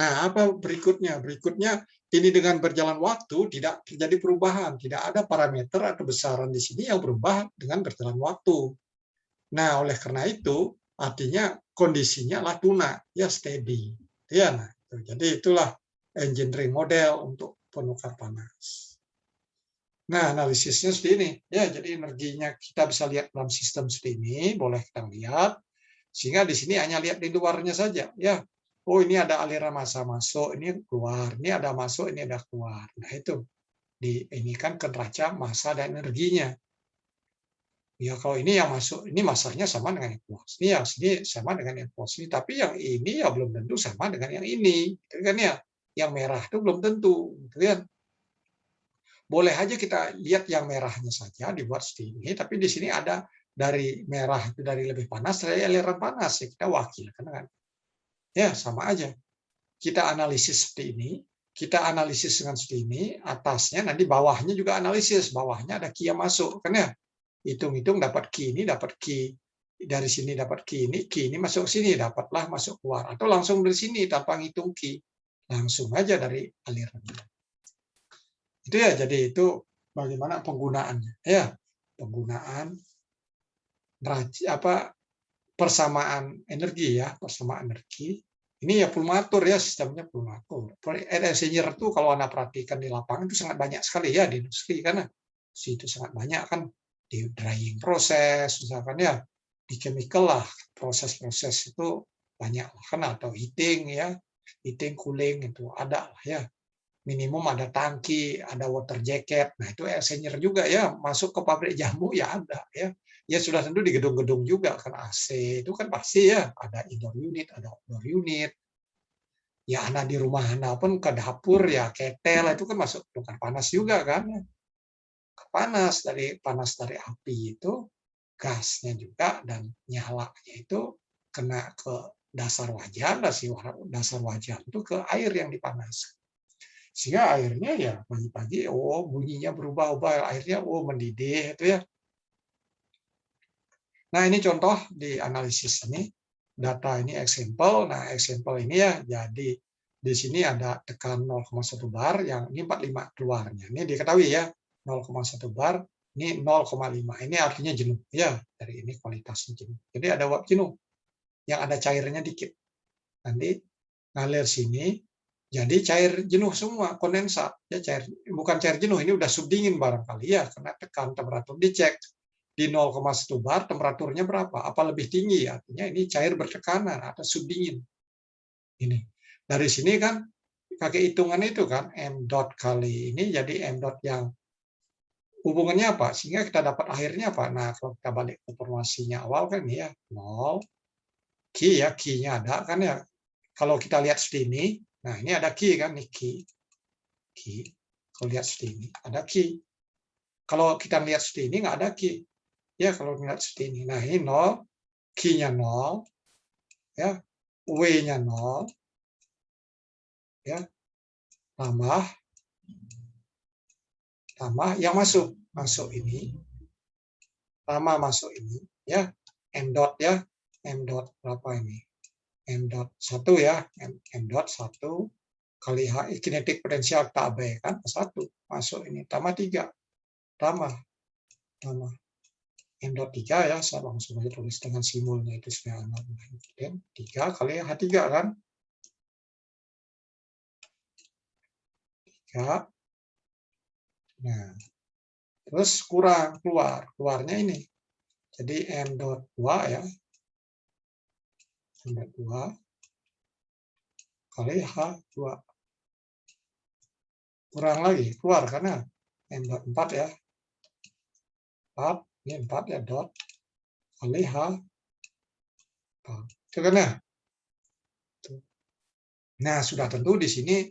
S1: Nah, apa berikutnya? Berikutnya, ini dengan berjalan waktu tidak terjadi perubahan. Tidak ada parameter atau besaran di sini yang berubah dengan berjalan waktu. Nah, oleh karena itu, artinya kondisinya adalah tuna, ya steady. Ya, nah, jadi itulah engineering model untuk penukar panas. Nah, analisisnya seperti ini. Ya, jadi energinya kita bisa lihat dalam sistem seperti ini, boleh kita lihat. Sehingga di sini hanya lihat di luarnya saja. Ya, oh ini ada aliran massa masuk, ini keluar. Ini ada masuk, ini ada keluar. Nah, itu. Ini kan ke neraca massa dan energinya. Ya, kalau ini yang masuk, ini massanya sama dengan yang keluar. Ini yang sini sama dengan yang keluar sini. Tapi yang ini ya belum tentu sama dengan yang ini. Gitu kan ya. Yang merah itu belum tentu. Gitu kan. Boleh aja kita lihat yang merahnya saja dibuat seperti ini, tapi di sini ada dari merah itu dari lebih panas, dari aliran panas, ya kita wakilkan kan. Ya, sama aja. Kita analisis seperti ini, kita analisis dengan seperti ini, atasnya nanti bawahnya juga analisis, bawahnya ada key yang masuk kan ya. Hitung-hitung dapat key ini, dapat key dari sini dapat key ini masuk sini, dapatlah masuk keluar, atau langsung dari sini tanpa ngitung key. Langsung aja dari alirannya. Itu ya, jadi itu bagaimana penggunaannya ya, penggunaan persamaan energi ya, persamaan energi ini ya pulmatur ya, sistemnya pulmatur. Engineer itu kalau Anda perhatikan di lapangan itu sangat banyak sekali ya di industri, karena situ sangat banyak kan di drying proses misalkan ya, di chemical lah proses-proses itu banyak kan, atau heating ya, heating cooling itu ada lah ya. Minimum ada tangki, ada water jacket. Nah, itu engineer juga ya, masuk ke pabrik jamu ya ada ya. Ya sudah tentu di gedung-gedung juga kan, AC itu kan pasti ya, ada indoor unit, ada outdoor unit. Ya Anda di rumah Anda pun ke dapur ya, ketel itu kan masuk tukar panas juga kan. Panas dari api itu, gasnya juga, dan nyalanya itu kena ke dasar wajan, dasar wajan itu ke air yang dipanaskan. Sehingga airnya ya pagi-pagi bunyinya berubah-ubah, airnya mendidih itu ya. Nah, ini contoh di analisis ini, data ini example. Nah, example ini ya, jadi di sini ada tekan 0,1 bar, yang ini 45 keluarnya. Ini diketahui ya, 0,1 bar, ini 0,5. Ini artinya jenuh ya, dari ini kualitasnya jenuh. Jadi ada uap jenuh yang ada cairnya dikit. Nanti ngalir sini, jadi cair jenuh semua, kondensat. Ya, bukan cair jenuh, ini udah subdingin barangkali ya, karena tekan temperatur dicek. Di 0,1 bar temperaturnya berapa? Apa lebih tinggi? Artinya ini cair bertekanan atau subdingin. Ini. Dari sini kan pakai hitungan itu kan, M dot kali ini, jadi M dot yang hubungannya apa? Sehingga kita dapat akhirnya apa? Nah, kalau kita balik ke formasinya awal kan ya, 0, Q ya, Q-nya ada kan ya. Kalau kita lihat seperti ini, nah ini ada Q kan, nih Q. Kalau lihat seperti ini, ada Q. Kalau kita lihat seperti ini, nggak ada Q. Ya, kalau lihat seperti ini. Nah, ini 0, Q-nya 0, ya, W-nya 0, ya, tambah yang masuk ini, tambah masuk ini, ya, M dot ya, M dot berapa ini? M dot 1 ya, M dot 1 kali kinetik potensial kita abaikan 1 masuk ini, tambah 3, tambah M dot 3 ya, saya langsung aja tulis dengan simbolnya itu supaya Anda 3 kali H3 kan, 3. Nah, terus keluarnya ini, jadi M dot 2 ya, M dot 2 kali H2, kurang lagi, keluar karena M dot 4 ya, 4, ini 4 ya, dot kali H, itu kan ya. Nah, sudah tentu di sini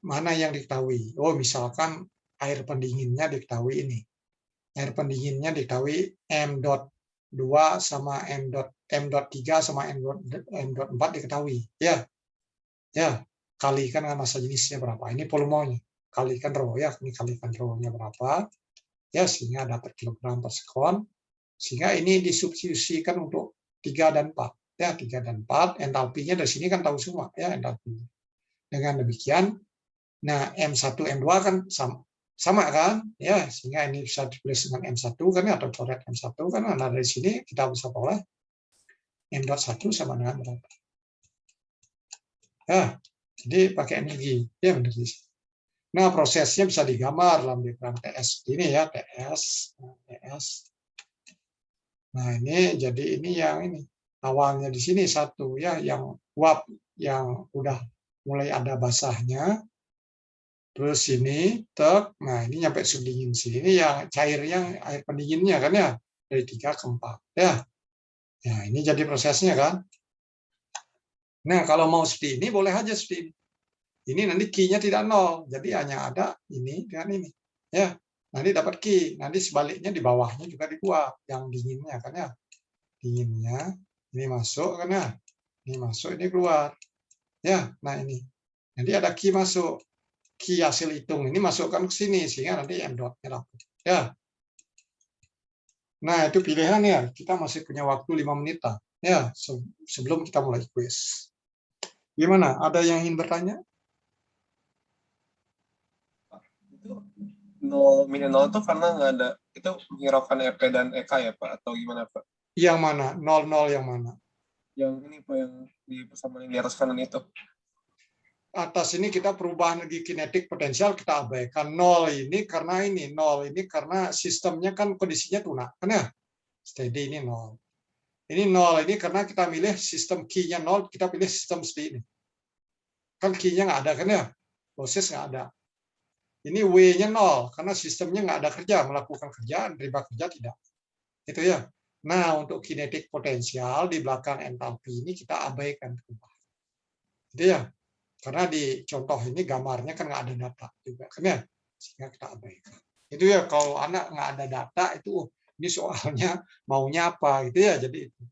S1: mana yang diketahui. Misalkan air pendinginnya diketahui ini. Air pendinginnya diketahui M dot 2 sama M dot 3 sama M dot 4 diketahui. Ya, kalikan massa jenisnya berapa. Ini volumenya. Kalikan rho ya, ini kalikan rho-nya berapa. Ya, sehingga dapat kilogram per sekon. Sehingga ini disubstitusikan untuk 3 dan 4. Ya, 3 dan 4, entalpinya dari sini kan tahu semua ya entalpinya. Dengan demikian, nah M1, M2 kan sama kan? Ya, sehingga ini bisa ditulis dengan M1 kan atau coret M1 kan. Nah, dari sini kita bisa peroleh M.1 sama dengan berapa? Ya, jadi pakai energi. Ya, benar. Nah, prosesnya bisa digambar dalam diagram TS ini ya, TS. Nah, ini jadi ini yang ini. Awalnya di sini satu ya, yang uap yang udah mulai ada basahnya. Terus sini, nah ini nyampe suhu dingin sini. Ini yang cairnya, air pendinginnya kan ya, dari 3 ke 4 ya. Ya, ini jadi prosesnya kan. Nah, kalau mau seperti ini boleh aja seperti ini. Ini nanti Q-nya tidak 0, jadi hanya ada ini dengan ini. Ya, nanti dapat Q. Nanti sebaliknya di bawahnya juga dibuat yang dinginnya kan ya. Dinginnya ini masuk kan ya. Ini masuk, ini keluar. Ya, nah ini. Nanti ada Q masuk. Q hasil hitung ini masukkan ke sini sehingga nanti M dot-nya dapat. Ya. Nah, itu pilihan ya. Kita masih punya waktu 5 menit ya sebelum kita mulai kuis. Gimana? Ada yang ingin bertanya?
S3: Itu 0 min 0 itu karena nggak ada, itu menghiraukan RP dan EK ya Pak, atau gimana Pak?
S1: Yang mana? 00 yang mana?
S3: Yang ini Pak, yang di persamaan di atas kanan itu.
S1: Atas ini kita perubahan energi kinetik potensial kita abaikan. 0 ini karena ini, 0 ini karena sistemnya kan kondisinya tunak kan ya. Steady ini 0. Ini 0 ini karena kita milih sistem Q-nya 0, kita pilih sistem seperti ini. Kan Q-nya nggak ada kan ya. Proses nggak ada. Ini W-nya 0 karena sistemnya nggak ada kerja, melakukan kerja, menerima kerja tidak. Itu ya. Nah, untuk kinetik potensial di belakang entalpi ini kita abaikan. Itu ya. Karena di contoh ini gambarnya kan nggak ada data juga kan ya. Sehingga kita abaikan. Itu ya, kalau anak nggak ada data itu ini soalnya maunya apa gitu ya. Jadi itu.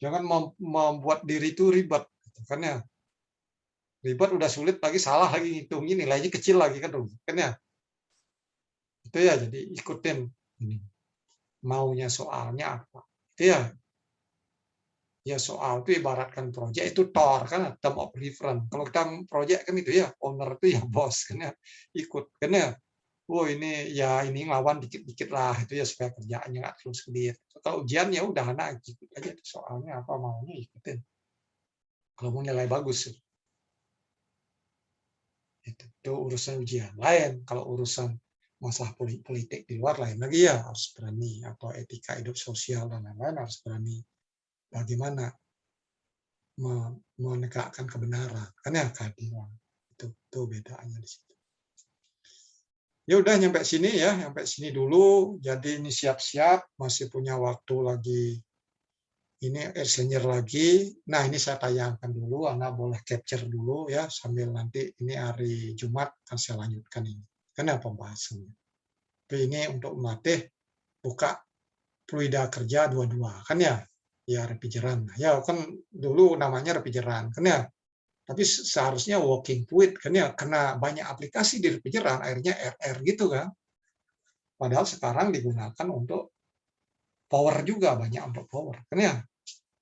S1: Jangan membuat diri itu ribet gitu, kan ya. Ribet udah sulit lagi, salah lagi ngitungin, nilainya kecil lagi kan ya. Itu ya, jadi ikutin ini. Maunya soalnya apa. Itu ya. Ya soal itu ibaratkan proyek itu TOR kan, term of reference. Kalau kita proyek kan itu ya, owner itu ya bos kan ya. Ikut kan ya. Oh ini ya ini ngelawan dikit-dikit lah itu ya supaya kerjaannya nggak terus kedit. Kalau ujian ya udah anak ikut aja soalnya apa maunya ikutin. Kalau mau nilai bagus. Itu urusan ujian lain. Kalau urusan masalah politik di luar lain lagi ya harus berani, atau etika hidup sosial dan lain-lain harus berani. Bagaimana menegakkan kebenaran, kan ya keadilan. Itu bedanya di situ. Ya udah nyampe sini ya, nyampe sini dulu. Jadi ini siap-siap, masih punya waktu lagi. Ini Ersenyer lagi. Nah, ini saya tayangkan dulu, Anda boleh capture dulu ya, sambil nanti ini hari Jumat akan saya lanjutkan ini. Karena pembahasannya. Tapi ini untuk melatih buka fluida kerja 22, kan ya? Ya, refrigeran. Ya, kan dulu namanya refrigeran, kan ya? Tapi seharusnya working fluid, kan ya? Karena banyak aplikasi di refrigeran, airnya RR gitu kan. Padahal sekarang digunakan untuk power juga, banyak untuk power, kan ya?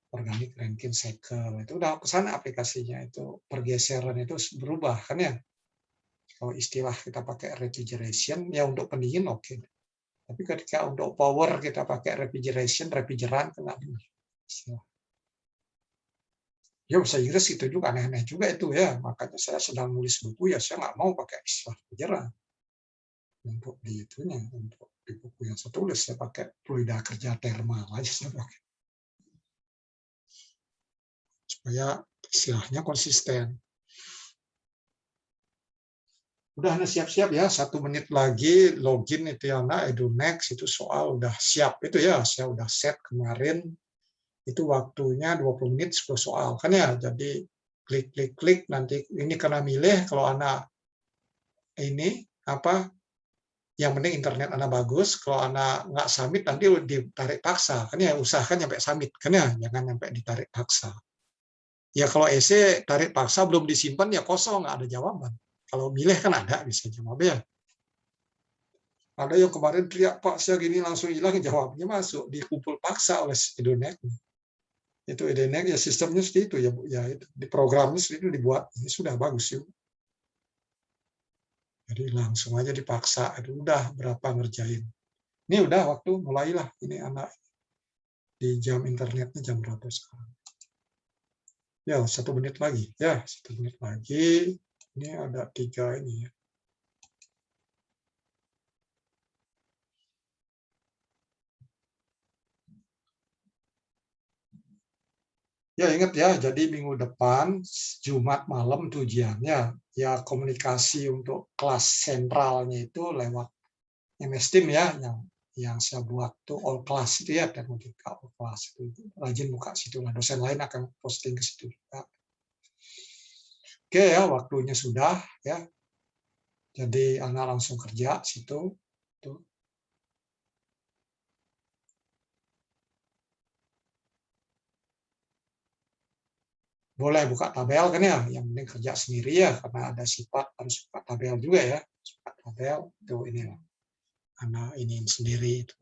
S1: Organic Rankine Cycle itu udah kesana aplikasinya, itu pergeseran itu berubah kan ya. Kalau istilah kita pakai refrigeration ya untuk pendingin oke. Tapi ketika untuk power kita pakai refrigeran kena istilah. Ya bahasa Inggris itu juga aneh-aneh juga itu ya. Makanya saya sedang nulis buku ya saya nggak mau pakai istilah refrigeran. Untuk di itunya, untuk di buku yang saya tulis saya pakai fluida kerja thermal aja saya pakai. Supaya istilahnya konsisten. Udah Anda siap-siap ya, 1 menit lagi login itu ya Anda, EduNext itu soal udah siap itu ya, saya udah set kemarin, itu waktunya 20 menit 10 soal kan ya, jadi klik nanti ini karena milih, kalau Anda ini apa, yang penting internet Anda bagus, kalau Anda nggak submit nanti ditarik paksa kan ya, usahakan sampai submit kan ya, jangan sampai ditarik paksa. Ya kalau esai tarik paksa belum disimpan ya kosong, nggak ada jawaban. Kalau milih kan ada bisa jawab ya. Ada yang kemarin teriak, Pak, saya gini langsung hilang, jawabnya masuk, dikumpul paksa oleh Edonet. Itu Edonet ya sistemnya seperti itu ya, Bu. Ya itu di programnya itu dibuat, ini sudah bagus ya. Jadi langsung aja dipaksa, itu udah berapa ngerjain. Ini udah waktu mulailah ini anak di jam internetnya jam berapa sekarang? Ya 1 menit lagi, ya 1 menit lagi. Ini ada 3 ini ya. Ya ingat ya, jadi minggu depan Jumat malam tuh ujiannya. Ya komunikasi untuk kelas sentralnya itu lewat MS Team ya, yang saya buat tuh all class itu ya, dan ketika all class itu rajin buka situ lah. Dosen lain akan posting ke situ juga. Oke ya, waktunya sudah ya. Jadi Anda langsung kerja situ. Tuh. Boleh buka tabel kan ya, yang penting kerja sendiri ya, karena ada sifat harus buka tabel juga ya. Buka tabel itu ini anak ini sendiri itu.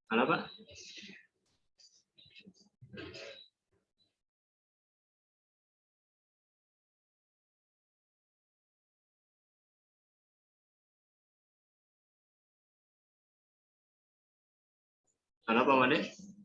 S6: Halo Pak. Halo Pak Made.